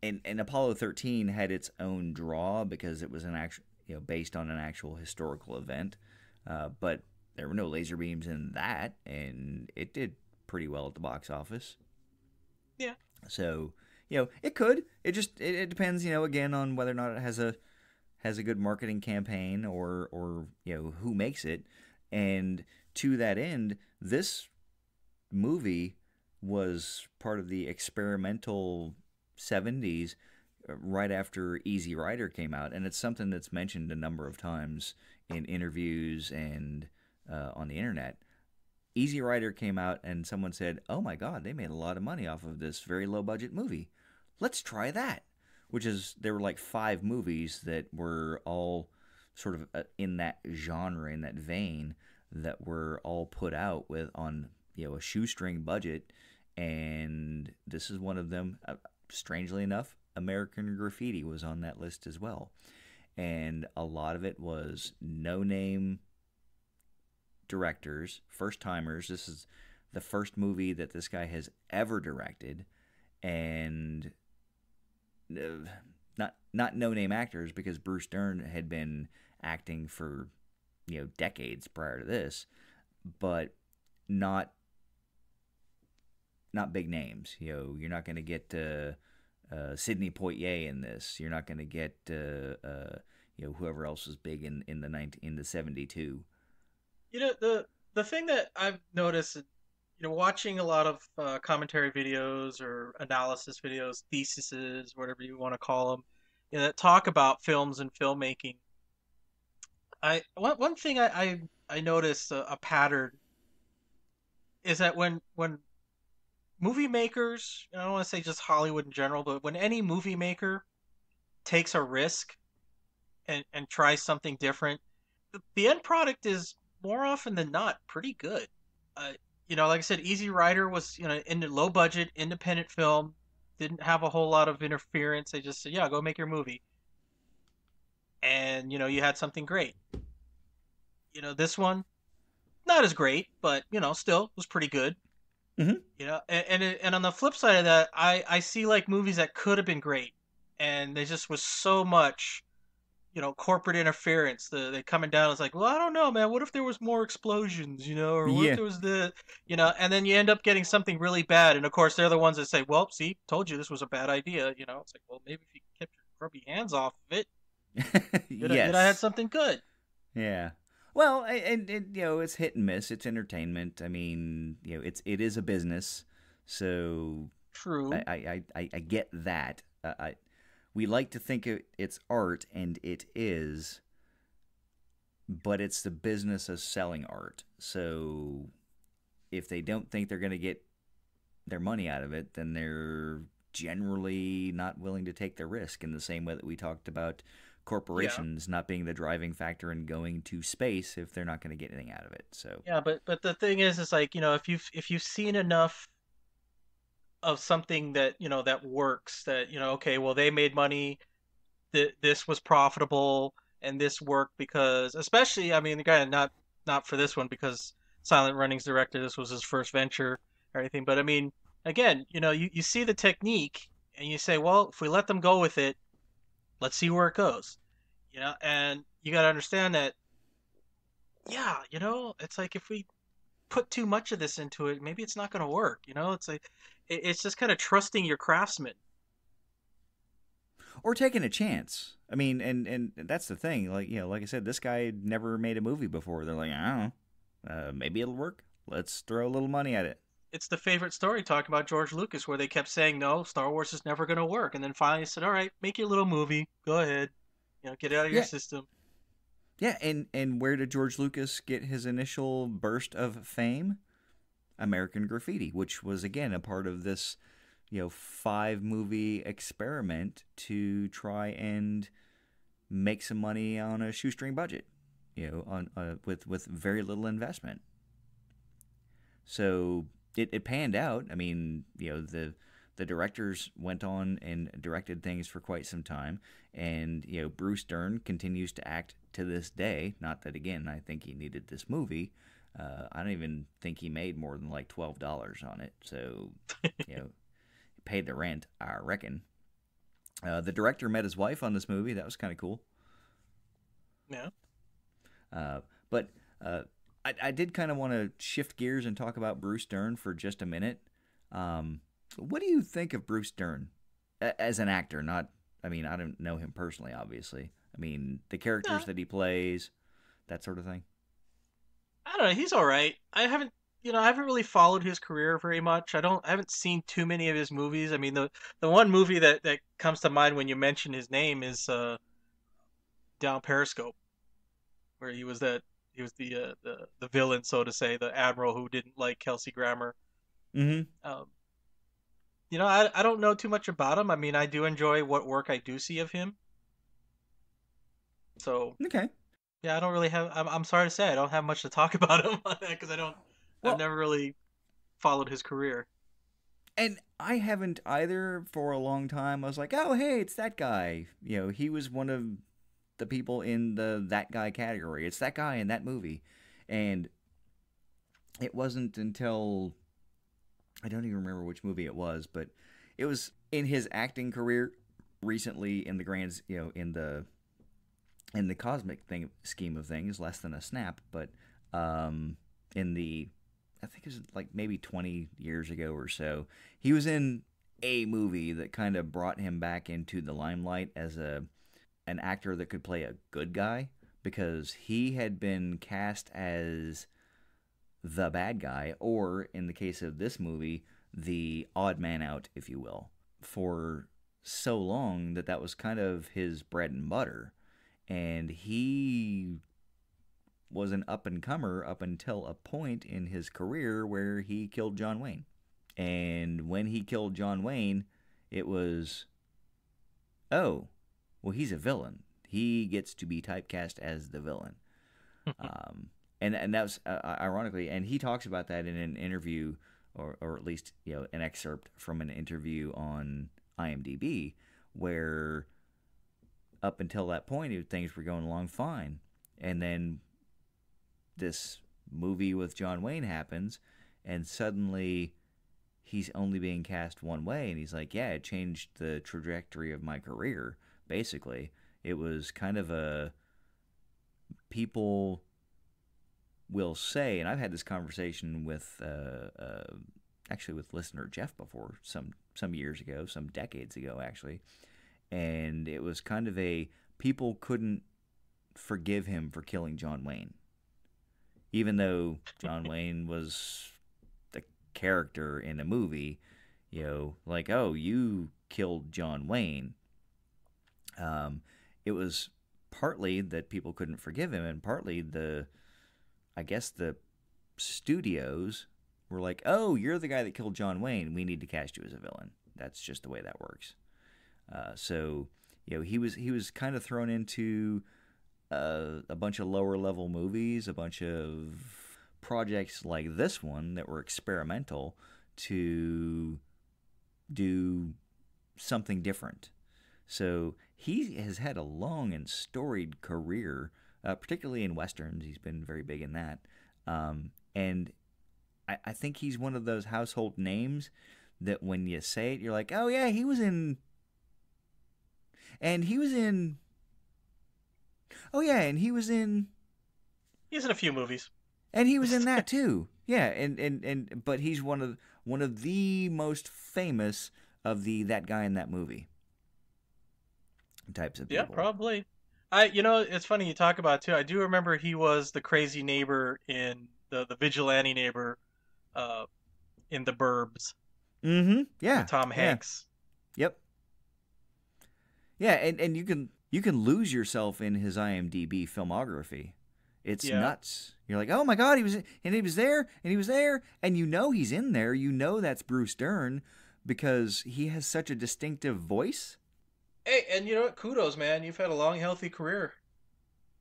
and Apollo 13 had its own draw because it was an actual, based on an actual historical event, but there were no laser beams in that, and it did pretty well at the box office. Yeah. So, it could. It just it depends, again, on whether or not it has a good marketing campaign or who makes it. And to that end, this movie was part of the experimental 70s right after Easy Rider came out, and it's something that's mentioned a number of times in interviews and on the internet. Easy Rider came out and someone said, "Oh my God, they made a lot of money off of this very low budget movie. Let's try that." There were like 5 movies that were all sort of in that genre, in that vein, that were all put out on a shoestring budget, and this is one of them. Strangely enough, American Graffiti was on that list as well, and a lot of it was no-name directors, first-timers. This is the first movie that this guy has ever directed, and not no-name actors, because Bruce Dern had been acting for decades prior to this, but not big names. You're not going to get Sidney Poitier in this. You're not going to get whoever else was big in the 72. The thing that I've noticed, watching a lot of commentary videos or analysis videos, theses, whatever you want to call them, that talk about films and filmmaking. One thing I noticed a pattern is that when movie makers, I don't want to say just Hollywood in general, but when any movie maker takes a risk and tries something different, the end product is more often than not pretty good. Like I said, Easy Rider was in a low budget independent film, didn't have a whole lot of interference. They just said, "Yeah, go make your movie," and you had something great. This one, not as great, but still was pretty good. Mm-hmm. And on the flip side of that, I see like movies that could have been great, and there just was so much, corporate interference. They coming down. It's like, well, I don't know, man. What if there was more explosions, or what if there was and then you end up getting something really bad. And of course, they're the ones that say, "Well, see, told you this was a bad idea." It's like, well, maybe if you kept your grubby hands off of it, you'd have had something good. Yeah. Well, and it's hit and miss. It's entertainment. I mean, it is a business, so true. I get that. We like to think it's art, and it is, but it's the business of selling art. So if they don't think they're going to get their money out of it, then they're generally not willing to take the risk, in the same way that we talked about corporations not being the driving factor in going to space if they're not going to get anything out of it. So yeah, but the thing is like, if you've seen enough of something that that works, that okay, well, they made money, this was profitable, and this worked because, especially, I mean, again, not for this one, because Silent Running's director, this was his first venture or anything, but I mean, again, you see the technique and you say, well, if we let them go with it, let's see where it goes. And you got to understand that, it's like if we put too much of this into it, maybe it's not going to work. It's like, it's just kind of trusting your craftsman. Or taking a chance. I mean, and that's the thing. Like, like I said, this guy had never made a movie before. They're like, I don't know, maybe it'll work. Let's throw a little money at it. It's the favorite story talking about George Lucas, where they kept saying, no, Star Wars is never going to work. And then finally said, all right, make your little movie. Go ahead. Get it out of your system. Yeah, and where did George Lucas get his initial burst of fame? American Graffiti, which was, again, a part of this 5-movie experiment to try and make some money on a shoestring budget, with very little investment. So it panned out. I mean, the directors went on and directed things for quite some time, and Bruce Dern continues to act to this day. Not that, again, I think he needed this movie. I don't even think he made more than like $12 on it. So, paid the rent, I reckon. The director met his wife on this movie. That was kind of cool. Yeah. But I did kind of want to shift gears and talk about Bruce Dern for just a minute. What do you think of Bruce Dern as an actor? I don't know him personally, obviously. I mean, the characters that he plays, that sort of thing. I don't know. He's all right. I haven't really followed his career very much. I haven't seen too many of his movies. I mean, the one movie that comes to mind when you mention his name is Down Periscope, where he was the villain, so to say, the admiral who didn't like Kelsey Grammer. Mm-hmm. I don't know too much about him. I mean, I do enjoy what work I do see of him. So okay. Yeah, I don't really have. I'm sorry to say, I don't have much to talk about him on that because I've never really followed his career. And I haven't either for a long time. I was like, oh, hey, it's that guy. He was one of the people in that guy category. It's that guy in that movie. And it wasn't until, I don't even remember which movie it was, but it was in his acting career recently in the grand, in the cosmic scheme of things, less than a snap, but in the, I think it was like maybe 20 years ago or so, he was in a movie that kind of brought him back into the limelight as an actor that could play a good guy, because he had been cast as the bad guy, or in the case of this movie, the odd man out, if you will, for so long that was kind of his bread and butter. And he was an up-and-comer up until a point in his career where he killed John Wayne. And when he killed John Wayne, it was, oh, well, he's a villain. He gets to be typecast as the villain. And that was, ironically, and he talks about that in an interview, or at least an excerpt from an interview on IMDb, where up until that point, things were going along fine. And then this movie with John Wayne happens, and suddenly he's only being cast one way. And he's like, yeah, it changed the trajectory of my career, basically. It was kind of a, people will say, and I've had this conversation with, actually with listener Jeff before, some years ago, some decades ago, actually. And it was kind of people couldn't forgive him for killing John Wayne. Even though John Wayne was the character in a movie, like, oh, you killed John Wayne. It was partly that people couldn't forgive him, and partly I guess the studios were like, oh, you're the guy that killed John Wayne. We need to cast you as a villain. That's just the way that works. So he was kind of thrown into a bunch of lower level movies, a bunch of projects like this one that were experimental to do something different. So he has had a long and storied career, particularly in Westerns. He's been very big in that. And I think he's one of those household names that when you say it, you're like, oh yeah, he was in... And he was in... Oh yeah, and he was in... He's in a few movies. And he was in that too. Yeah, but he's one of the most famous of that guy in that movie types of people. Yeah, probably. It's funny you talk about it too. I do remember he was the crazy neighbor in the vigilante neighbor in The Burbs. Mm-hmm. Yeah. With Tom Hanks. Yep. Yeah, and you can lose yourself in his IMDb filmography. It's nuts. You're like, oh my God, he was there, and he's in there, and he's in there, and he's in there. That's Bruce Dern, because he has such a distinctive voice. Hey, and you know what? Kudos, man. You've had a long, healthy career.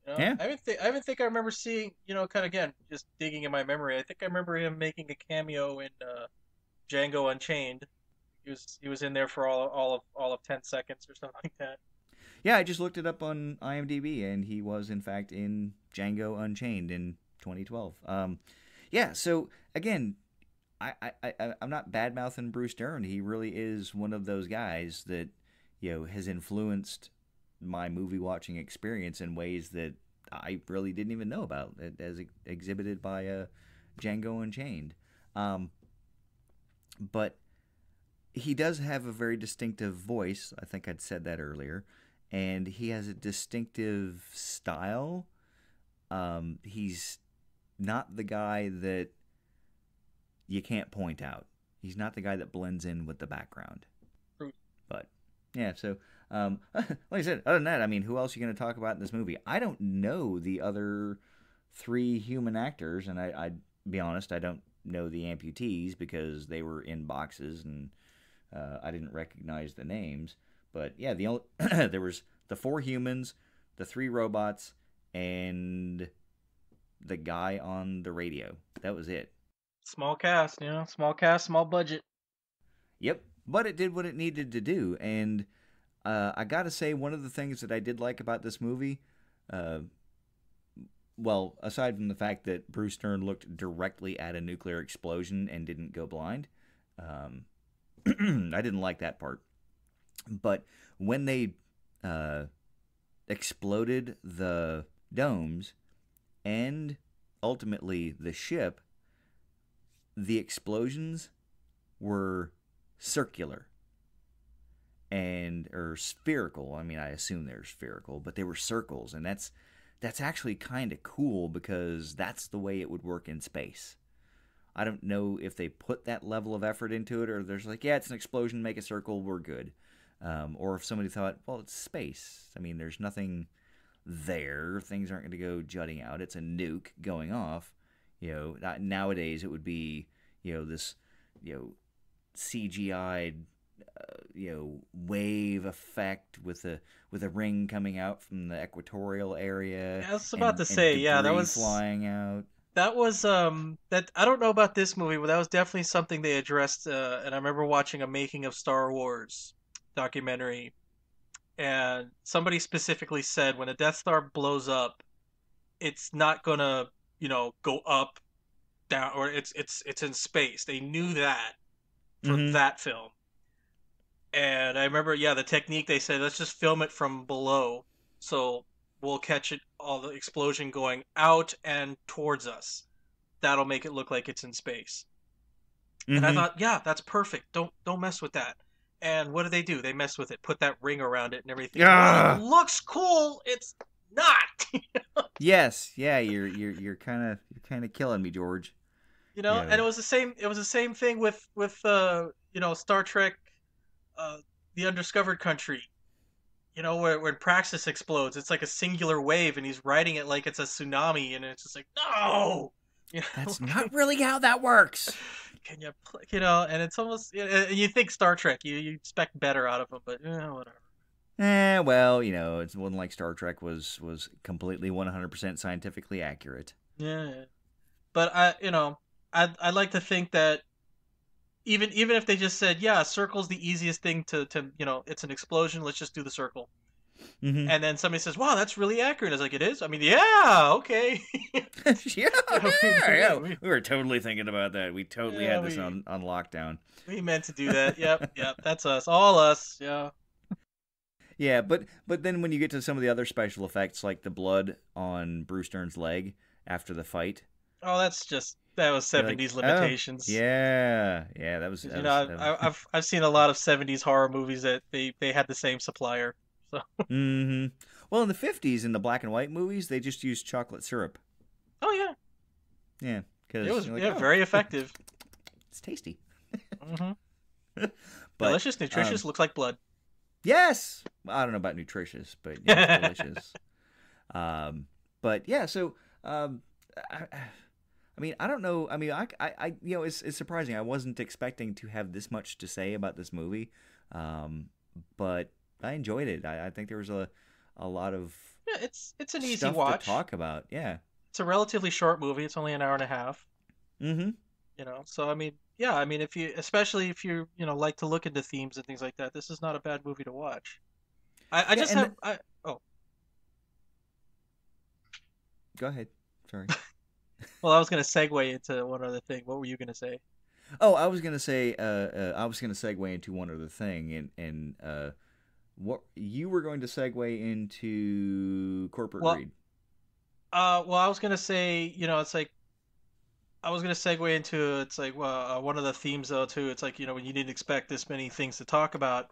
You know? Yeah. I even think I remember seeing, kind of again, just digging in my memory. I think I remember him making a cameo in Django Unchained. He was in there for all of 10 seconds or something like that. Yeah, I just looked it up on IMDb, and he was in fact in Django Unchained in 2012. Yeah, so again, I'm not bad mouthing Bruce Dern. He really is one of those guys that has influenced my movie watching experience in ways that I really didn't even know about, as exhibited by Django Unchained. But he does have a very distinctive voice. I think I'd said that earlier. And he has a distinctive style. He's not the guy that you can't point out. He's not the guy that blends in with the background. But, yeah, so, like I said, other than that, I mean, who else are you going to talk about in this movie? I don't know the other 3 human actors, and I'd be honest, I don't know the amputees because they were in boxes, and I didn't recognize the names. But yeah, there was the 4 humans, the 3 robots, and the guy on the radio. That was it. Small cast, small cast, small budget. Yep, but it did what it needed to do. And I gotta say, one of the things that I did like about this movie, well, aside from the fact that Bruce Dern looked directly at a nuclear explosion and didn't go blind, I didn't like that part. But when they exploded the domes and ultimately the ship, the explosions were circular or spherical. I mean, I assume they're spherical, but they were circles, and that's actually kind of cool because that's the way it would work in space. I don't know if they put that level of effort into it, or there's like, yeah, it's an explosion, make a circle, we're good. Or if somebody thought, well, it's space. I mean, there's nothing there. Things aren't going to go jutting out. It's a nuke going off. Nowadays it would be, this, CGI'd, wave effect with a ring coming out from the equatorial area. Yeah, I was about to say, yeah, that was flying out. That was that I don't know about this movie, but that was definitely something they addressed. And I remember watching a making of Star Wars documentary, and somebody specifically said when a Death Star blows up, it's not gonna go up, down, or it's in space. They knew that for that film. And I remember, the technique, they said, let's just film it from below, so we'll catch it, all the explosion going out and towards us. That'll make it look like it's in space. And I thought, yeah, that's perfect. Don't mess with that. And what do? They mess with it, put that ring around it and everything. Well, it looks cool. It's not. Yes, yeah, you're kind of killing me, George. And it was the same. It was the same thing with Star Trek, The Undiscovered Country. Where Praxis explodes, it's like a singular wave, and he's riding it like it's a tsunami, and it's just like, no, that's not really how that works. Can you, and it's almost, you think Star Trek, you expect better out of them, but whatever. Well, it wasn't like Star Trek was completely 100% scientifically accurate. Yeah, but I'd like to think that even if they just said, yeah, circle's the easiest thing to it's an explosion, let's just do the circle. And then somebody says, wow, that's really accurate. I was like, it is? I mean, yeah, okay. yeah. We were totally thinking about that. We totally had this on lockdown. We meant to do that. Yep, that's us. All us, yeah. Yeah, but then when you get to some of the other special effects, like the blood on Bruce Dern's leg after the fight. Oh, that was 70s limitations. Oh, yeah, that was. I've seen a lot of 70s horror movies that they had the same supplier. So. Well, in the 50s, in the black and white movies, they just used chocolate syrup. Oh yeah. Yeah, because it was very effective. It's tasty. But, delicious, nutritious, looks like blood. Yes, I don't know about nutritious, but it's delicious. But yeah, so. I I mean, I don't know. I mean, you know, it's surprising. I wasn't expecting to have this much to say about this movie, but I enjoyed it. I think there was a lot of Yeah, it's an easy stuff to watch. talk about. Yeah. It's a relatively short movie. It's only an hour and a half. Mm-hmm. You know, so I mean, yeah, I mean, especially if you know, like to look into themes and things like that, this is not a bad movie to watch. I Yeah, just have, oh, go ahead. Sorry. well, I was gonna segue into one other thing. What were you gonna say? Oh, I was gonna say, I was gonna segue into one other thing, and what you were going to segue into corporate Well, greed. well, I was gonna say, you know, it's like I was gonna segue into it's like well, one of the themes though too. It's like you know when you didn't expect this many things to talk about.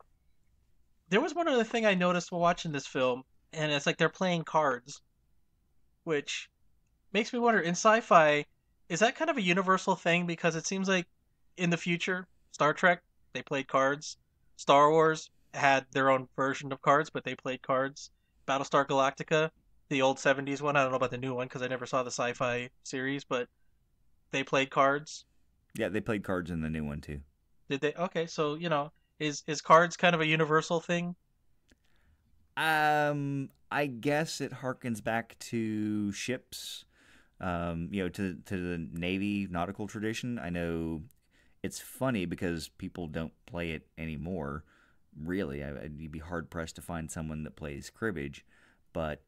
There was one other thing I noticed while watching this film, and it's like they're playing cards, which makes me wonder in sci-fi, is that kind of a universal thing? Because it seems like in the future, Star Trek, they played cards. Star Wars had their own version of cards, but they played cards. Battlestar Galactica, the old 70s one, I don't know about the new one because I never saw the sci-fi series, but they played cards. Yeah, they played cards in the new one too. Did they? Okay, so, you know, is cards kind of a universal thing? I guess it harkens back to ships, you know, to the Navy nautical tradition. I know it's funny because people don't play it anymore. Really, you'd be hard pressed to find someone that plays cribbage, but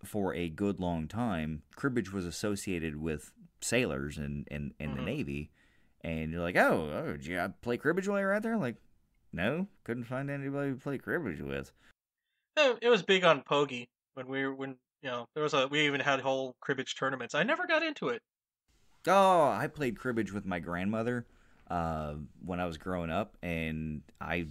for a good long time, cribbage was associated with sailors and the Hmm. Navy, and you're like, oh, did you play cribbage while you were out there? Like, no, couldn't find anybody to play cribbage with. It was big on Pogie when you know we even had whole cribbage tournaments. I never got into it. Oh, I played cribbage with my grandmother when I was growing up, and I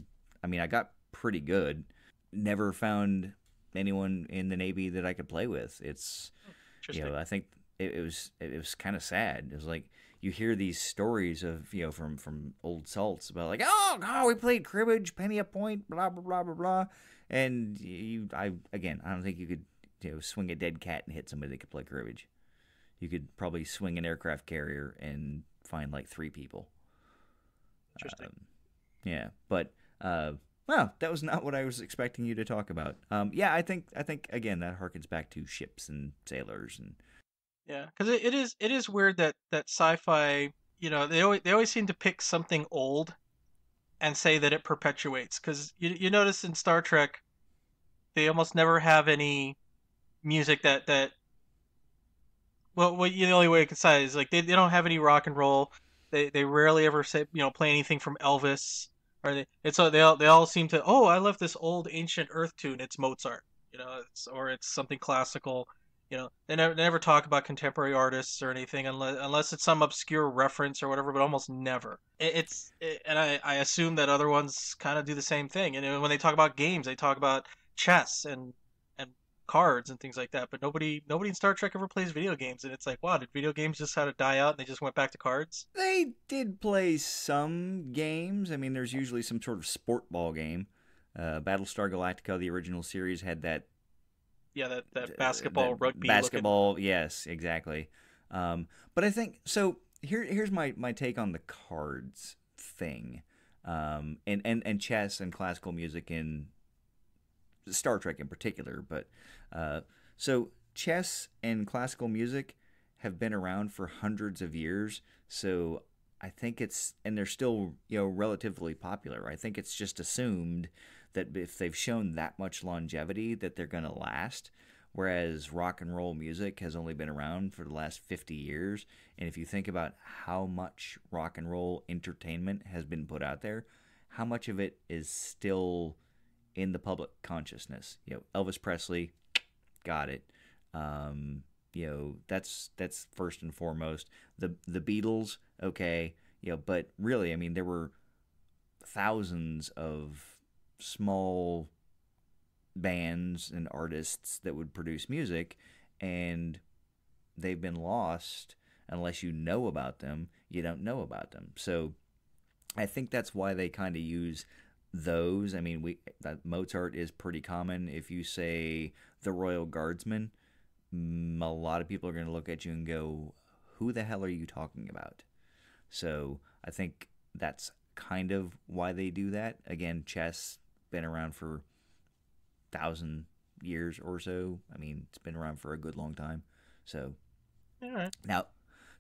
mean, I got pretty good. Never found anyone in the Navy that I could play with. It's, you Interesting. know, I think it was kind of sad. It was like you hear these stories of, you know, from old salts about like, oh God, we played cribbage, penny a point, blah blah blah blah blah, and I don't think you could, you know, swing a dead cat and hit somebody that could play cribbage. You could probably swing an aircraft carrier and find like three people. Interesting. Yeah, but well, that was not what I was expecting you to talk about. Yeah, I think again that harkens back to ships and sailors and Yeah, because it is weird that sci-fi, you know, they always seem to pick something old and say that it perpetuates. Because you notice in Star Trek, they almost never have any music that the only way I can say is like they don't have any rock and roll. They rarely ever say play anything from Elvis or they all seem to, oh, I love this old ancient Earth tune. It's Mozart, or it's something classical. They never talk about contemporary artists or anything unless it's some obscure reference or whatever, but almost never. And I assume that other ones kind of do the same thing. And when they talk about games, they talk about chess and cards and things like that. But nobody in Star Trek ever plays video games, and it's like, wow, did video games just kind of die out and they just went back to cards? they did play some games. I mean, there's usually some sort of sport ball game. Battlestar Galactica, the original series, had that Yeah, that basketball, that rugby looking. basketball. Yes, exactly. But I think so. Here's my take on the cards thing, and chess and classical music in Star Trek in particular. But so chess and classical music have been around for hundreds of years. So I think and they're still, relatively popular. I think it's just assumed that if they've shown that much longevity that they're going to last. Whereas rock and roll music has only been around for the last 50 years. And if you think about how much rock and roll entertainment has been put out there, how much of it is still in the public consciousness? Elvis Presley, got it. That's first and foremost. The Beatles, okay. But really, I mean, there were thousands of small bands and artists that would produce music, and they've been lost. Unless you know about them, you don't know about them. So I think that's why they kind of use those. I mean, Mozart is pretty common. If you say the Royal Guardsmen, a lot of people are going to look at you and go, who the hell are you talking about? So I think that's kind of why they do that. Again, chess been around for 1,000 years or so. I mean, it's been around for a good long time. So All right. now,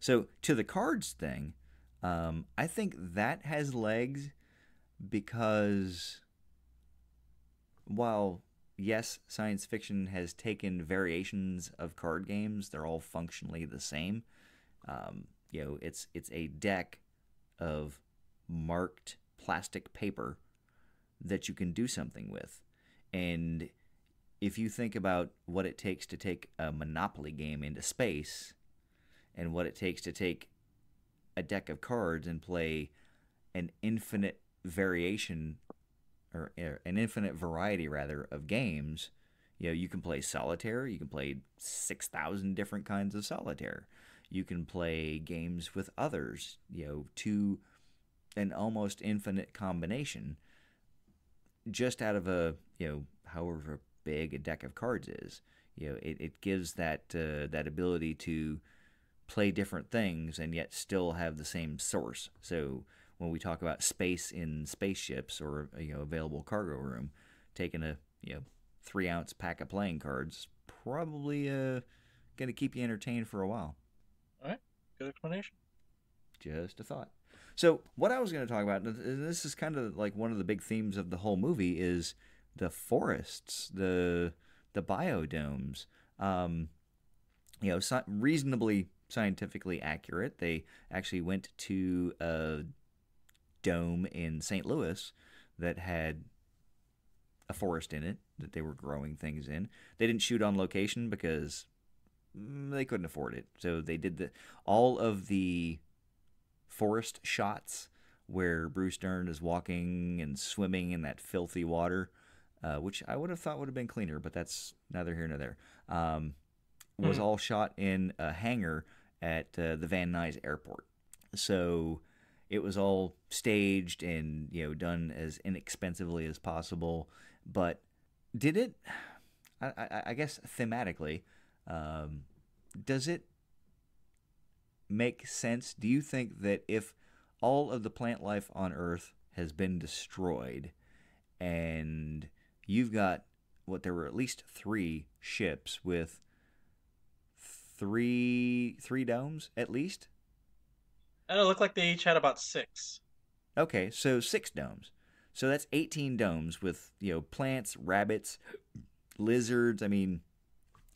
so to the cards thing, I think that has legs because while yes, science fiction has taken variations of card games, they're all functionally the same. It's a deck of marked plastic paper that you can do something with. And if you think about what it takes to take a Monopoly game into space and what it takes to take a deck of cards and play an infinite variation or an infinite variety rather of games, you can play solitaire, you can play 6,000 different kinds of solitaire. You can play games with others, to an almost infinite combination just out of a, however big a deck of cards is. It gives that ability to play different things and yet still have the same source. So when we talk about space in spaceships or available cargo room, taking a 3-ounce pack of playing cards probably going to keep you entertained for a while. All right, good explanation. Just a thought. So what I was going to talk about, and this is kind of like one of the big themes of the whole movie, is the forests, the biodomes. Reasonably scientifically accurate. They actually went to a dome in St. Louis that had a forest in it that they were growing things in. They didn't shoot on location because they couldn't afford it. So they did all of the forest shots where Bruce Dern is walking and swimming in that filthy water, which I would have thought would have been cleaner, but that's neither here nor there, was all shot in a hangar at the Van Nuys airport. So it was all staged and done as inexpensively as possible. But did it, I guess thematically, does it make sense? Do you think that if all of the plant life on Earth has been destroyed and you've got there were at least 3 ships with three domes at least? And it looked like they each had about 6. Okay, so 6 domes. So that's 18 domes with, plants, rabbits, lizards. I mean,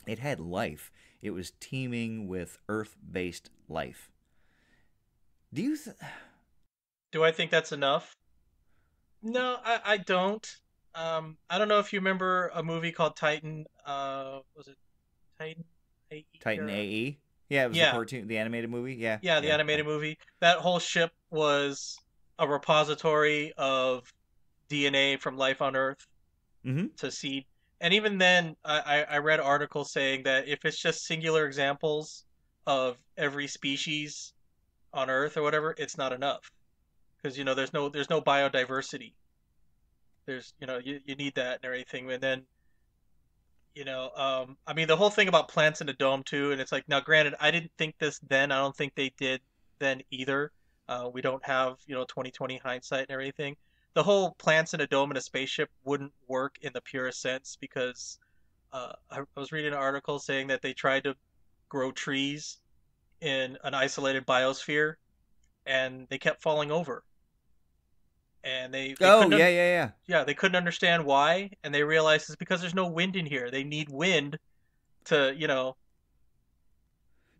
it had life. It was teeming with Earth-based life. Do I think that's enough? No, I don't. I don't know if you remember a movie called Titan. Was it Titan AE? Titan AE? Yeah, it was the cartoon, the animated movie. Yeah. Yeah, the animated movie. That whole ship was a repository of DNA from life on Earth to seed. And even then, I read articles saying that if it's just singular examples of every species on Earth or whatever, it's not enough, because there's no biodiversity. There's you need that and everything, and then I mean the whole thing about plants in a dome too, and it's like, now granted, I didn't think this then. I don't think they did then either. We don't have 2020 hindsight and everything. The whole plants in a dome in a spaceship wouldn't work in the purest sense, because I was reading an article saying that they tried to grow trees in an isolated biosphere, and they kept falling over. And they they couldn't understand why, and they realized it's because there's no wind in here. They need wind to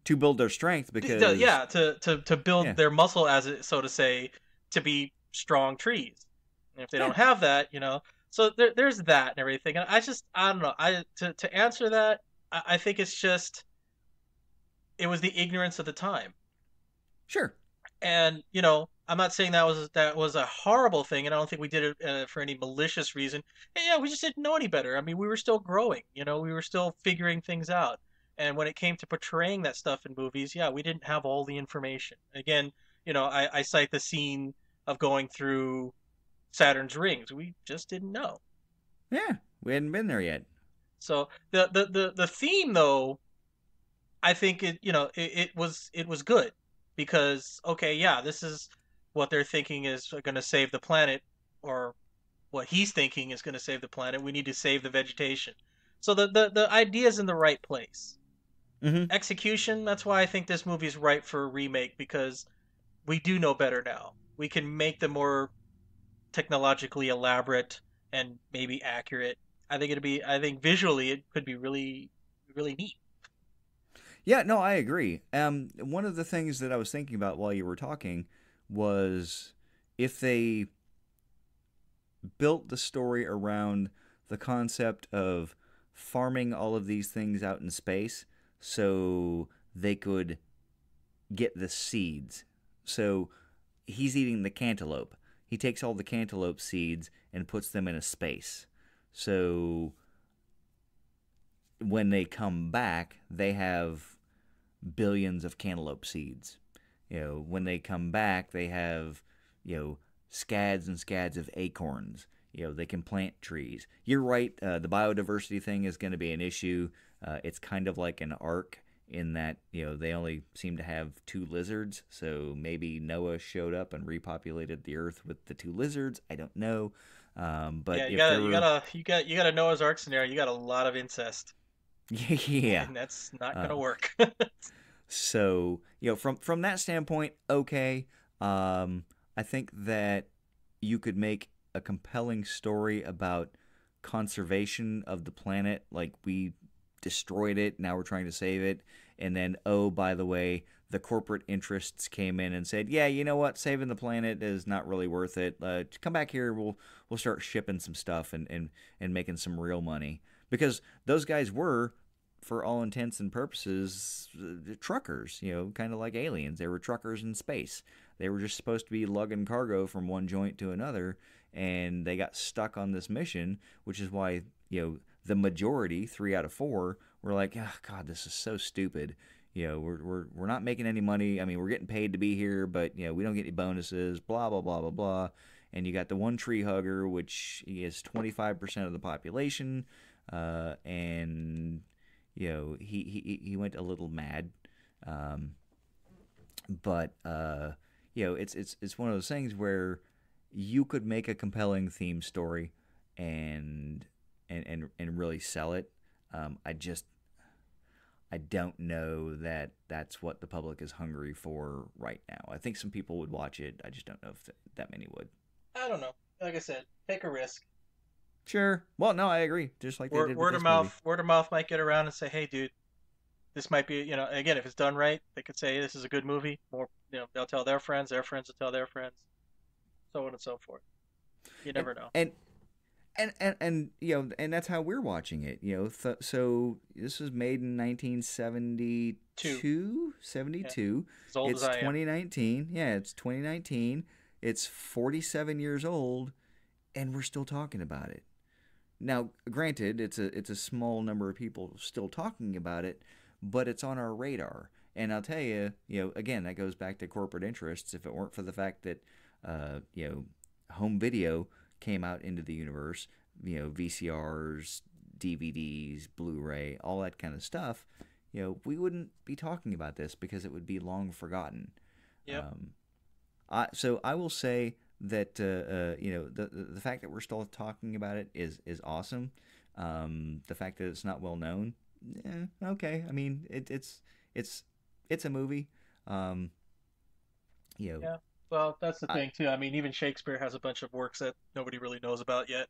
to build their strength, because to build their muscle, as it, so to say, to be strong trees. And if they don't have that, so there's that and everything. And I don't know. To answer that, I think it's just, it was the ignorance of the time. Sure. And I'm not saying that was a horrible thing, and I don't think we did it for any malicious reason. And yeah, we just didn't know any better. I mean, we were still growing. We were still figuring things out. And when it came to portraying that stuff in movies, we didn't have all the information. Again, I cite the scene of going through Saturn's rings. We just didn't know. Yeah, we hadn't been there yet. So the theme, though, I think it was good because okay, yeah, this is what they're thinking is going to save the planet, or what he's thinking is going to save the planet. We need to save the vegetation. So the idea is in the right place. Hmm. Execution, that's why I think this movie is ripe for a remake, because we do know better now. We can make them more technologically elaborate and maybe accurate. I think visually it could be really, really neat. Yeah, no, I agree. One of the things that I was thinking about while you were talking was if they built the story around the concept of farming all of these things out in space so they could get the seeds. So he's eating the cantaloupe. He takes all the cantaloupe seeds and puts them in a space. So when they come back, they have billions of cantaloupe seeds. When they come back, they have, scads and scads of acorns. They can plant trees. You're right. The biodiversity thing is going to be an issue. It's kind of like an ark in that, they only seem to have 2 lizards. So maybe Noah showed up and repopulated the earth with the 2 lizards. I don't know. But Yeah, you got a Noah's Ark scenario. You got a lot of incest, yeah. and that's not gonna Uh, work. so from that standpoint, okay. I think that you could make a compelling story about conservation of the planet, like we destroyed it, now we're trying to save it, and then, oh, by the way, the corporate interests came in and said, yeah, you know what, saving the planet is not really worth it. Come back here, we'll start shipping some stuff and making some real money, because those guys were, for all intents and purposes, truckers, kind of like aliens. They were truckers in space. They were just supposed to be lugging cargo from one joint to another, and they got stuck on this mission, which is why, the majority, 3 out of 4, were like, oh, God, this is so stupid. We're not making any money. I mean, we're getting paid to be here, but, we don't get any bonuses, blah, blah, blah, blah, blah. And you got the one tree hugger, which is 25% of the population, and he went a little mad, but it's one of those things where you could make a compelling theme story and really sell it. I don't know that that's what the public is hungry for right now. I think some people would watch it. I just don't know if that many would. I don't know. Like I said, take a risk. Sure. Well, no, I agree. Just like they did with Word of this movie. mouth, word of mouth might get around and say, "Hey, dude, this might be." Again, if it's done right, they could say this is a good movie. More, they'll tell their friends will tell their friends, so on and so forth. You never know. And that's how we're watching it. So this was made in 1972, 72. Yeah. As old It's as I am. 2019. Yeah, it's 2019. It's 47 years old, and we're still talking about it. Now, granted, it's a small number of people still talking about it, but it's on our radar. And I'll tell you, again, that goes back to corporate interests. If it weren't for the fact that, home video came out into the universe, VCRs, DVDs, Blu-ray, all that kind of stuff, we wouldn't be talking about this because it would be long forgotten. Yep. So I will say that the fact that we're still talking about it is awesome. The fact that it's not well known, okay. I mean, it's a movie. Yeah. Well, that's the thing too. I mean, even Shakespeare has a bunch of works that nobody really knows about yet.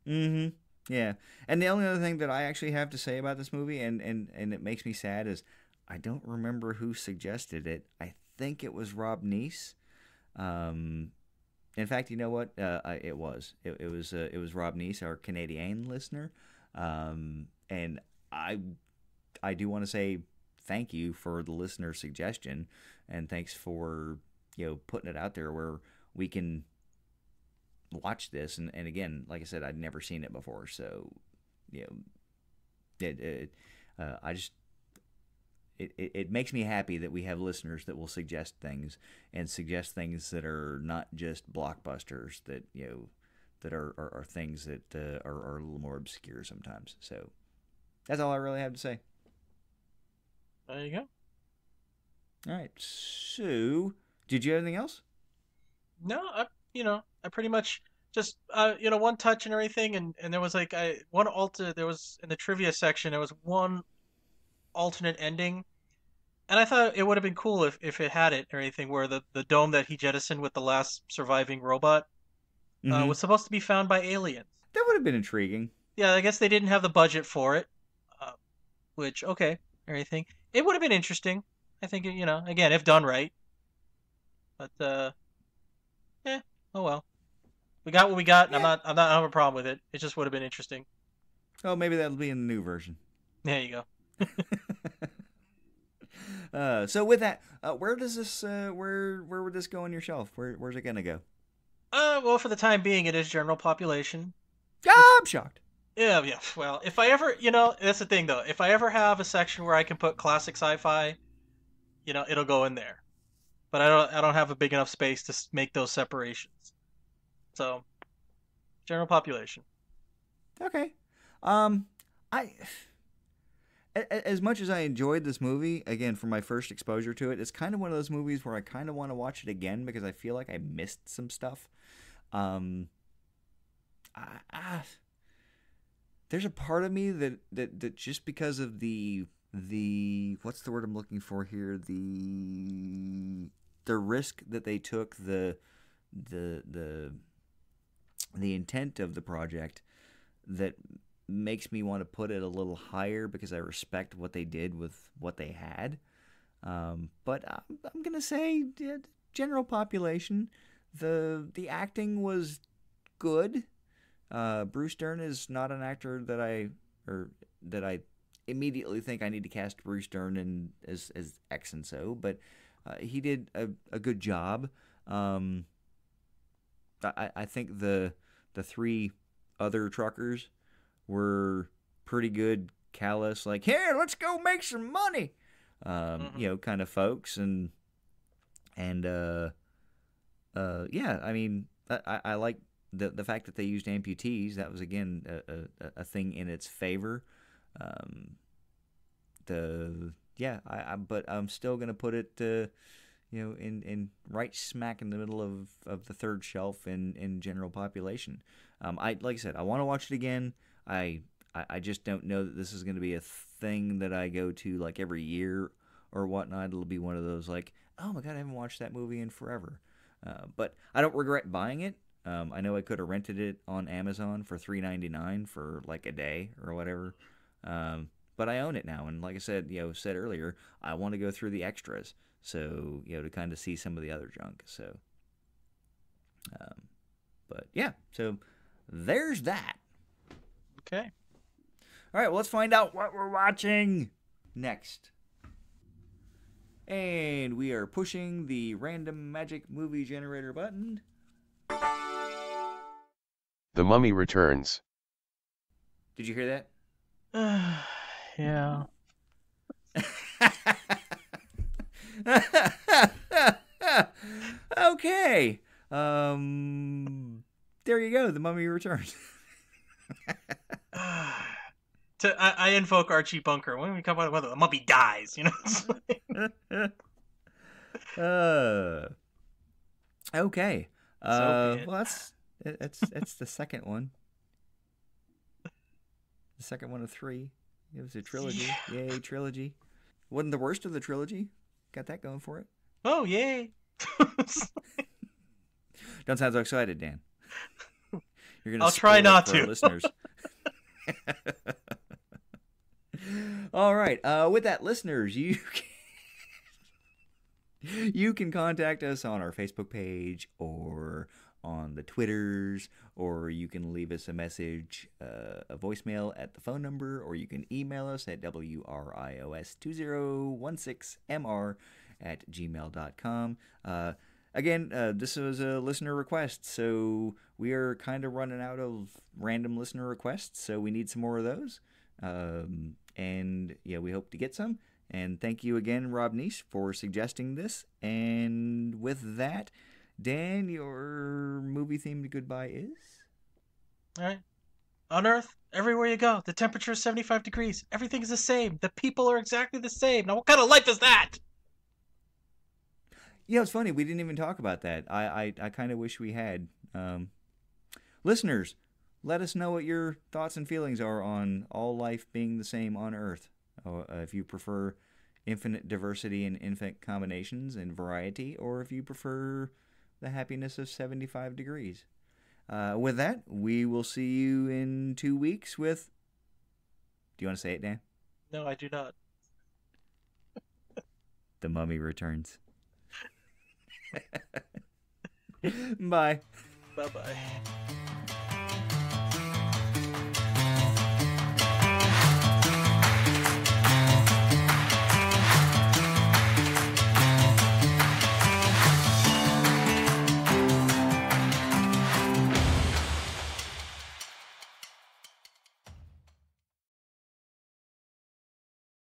Mm-hmm. Yeah. And the only other thing that I actually have to say about this movie, and it makes me sad, is I don't remember who suggested it. I think it was Rob Nease. In fact, you know what? It was Rob Nease, our Canadian listener. And I do want to say thank you for the listener suggestion, and thanks for putting it out there where we can watch this. And again, like I said, I'd never seen it before, so I just it makes me happy that we have listeners that will suggest things that are not just blockbusters, that that are things that are a little more obscure sometimes. So that's all I really have to say. There you go. All right. So, did you have anything else? No, I pretty much just one touch and everything, and there was like there was in the trivia section there was one alternate ending, and I thought it would have been cool if it had it or anything where the dome that he jettisoned with the last surviving robot Mm-hmm. was supposed to be found by aliens. That would have been intriguing. Yeah, I guess they didn't have the budget for it, which okay, or anything. It would have been interesting. I think again if done right, but oh well. We got what we got, and Yeah. I don't have a problem with it. It just would have been interesting. Oh, maybe that'll be in the new version. There you go. So with that, where does this where would this go on your shelf? Where's it gonna go? Well, for the time being, it is general population. I'm shocked. Yeah. Well, if I ever, that's the thing though. If I ever have a section where I can put classic sci-fi, it'll go in there. But I don't have a big enough space to make those separations. So, general population. Okay. As much as I enjoyed this movie, again, for my first exposure to it, it's kind of one of those movies where I kind of want to watch it again because I feel like I missed some stuff. There's a part of me that just because of the what's the word I'm looking for here, the risk that they took, the intent of the project, that makes me want to put it a little higher because I respect what they did with what they had. But I'm gonna say general population. The acting was good. Bruce Dern is not an actor that I immediately think I need to cast Bruce Dern in as X and so, but he did a good job. I think the three other truckers were pretty good, callous, like, here, let's go make some money, kind of folks, and yeah, I mean, I like the fact that they used amputees. That was again a thing in its favor. But I'm still gonna put it, in right smack in the middle of the third shelf in general population. Like I said, I want to watch it again. I just don't know that this is going to be a thing that I go to like every year or whatnot. It'll be one of those like, oh my god, I haven't watched that movie in forever. But I don't regret buying it. I know I could have rented it on Amazon for $3.99 for like a day or whatever. But I own it now, and like I said, said earlier, I want to go through the extras, so to kind of see some of the other junk. So, but yeah, so there's that. Okay. All right, well, let's find out what we're watching next. And we are pushing the random magic movie generator button. The Mummy returns. Did you hear Yeah. that? Okay. There you go. The Mummy returns. I invoke Archie Bunker. When we come out with the mummy dies, Okay. So Well, that's the second one. The second one of 3. It was a trilogy. Yeah. Yay, trilogy. Wasn't the worst of the trilogy. Got that going for it. Oh, yay. Don't sound so excited, Dan. You're gonna I'll try spoil it not for our to. listeners. All right. With that, listeners, you can contact us on our Facebook page or on the Twitters, or you can leave us a message, a voicemail at the phone number, or you can email us at wrios2016mr@gmail.com. Again, this was a listener request, so we are kind of running out of random listener requests, so we need some more of those. And yeah, we hope to get some. And thank you again, Rob Nease, for suggesting this. And with that, Dan, your movie-themed goodbye is? All right. On Earth, everywhere you go, the temperature is 75 degrees. Everything is the same. The people are exactly the same. Now, what kind of life is that? Yeah, it's funny. We didn't even talk about that. I kind of wish we had. Listeners, let us know what your thoughts and feelings are on all life being the same on Earth. If you prefer infinite diversity and infinite combinations and variety, or if you prefer the happiness of 75 degrees. With that, we will see you in 2 weeks with... Do you want to say it, Dan? No, I do not. The Mummy Returns. Bye. Bye-bye.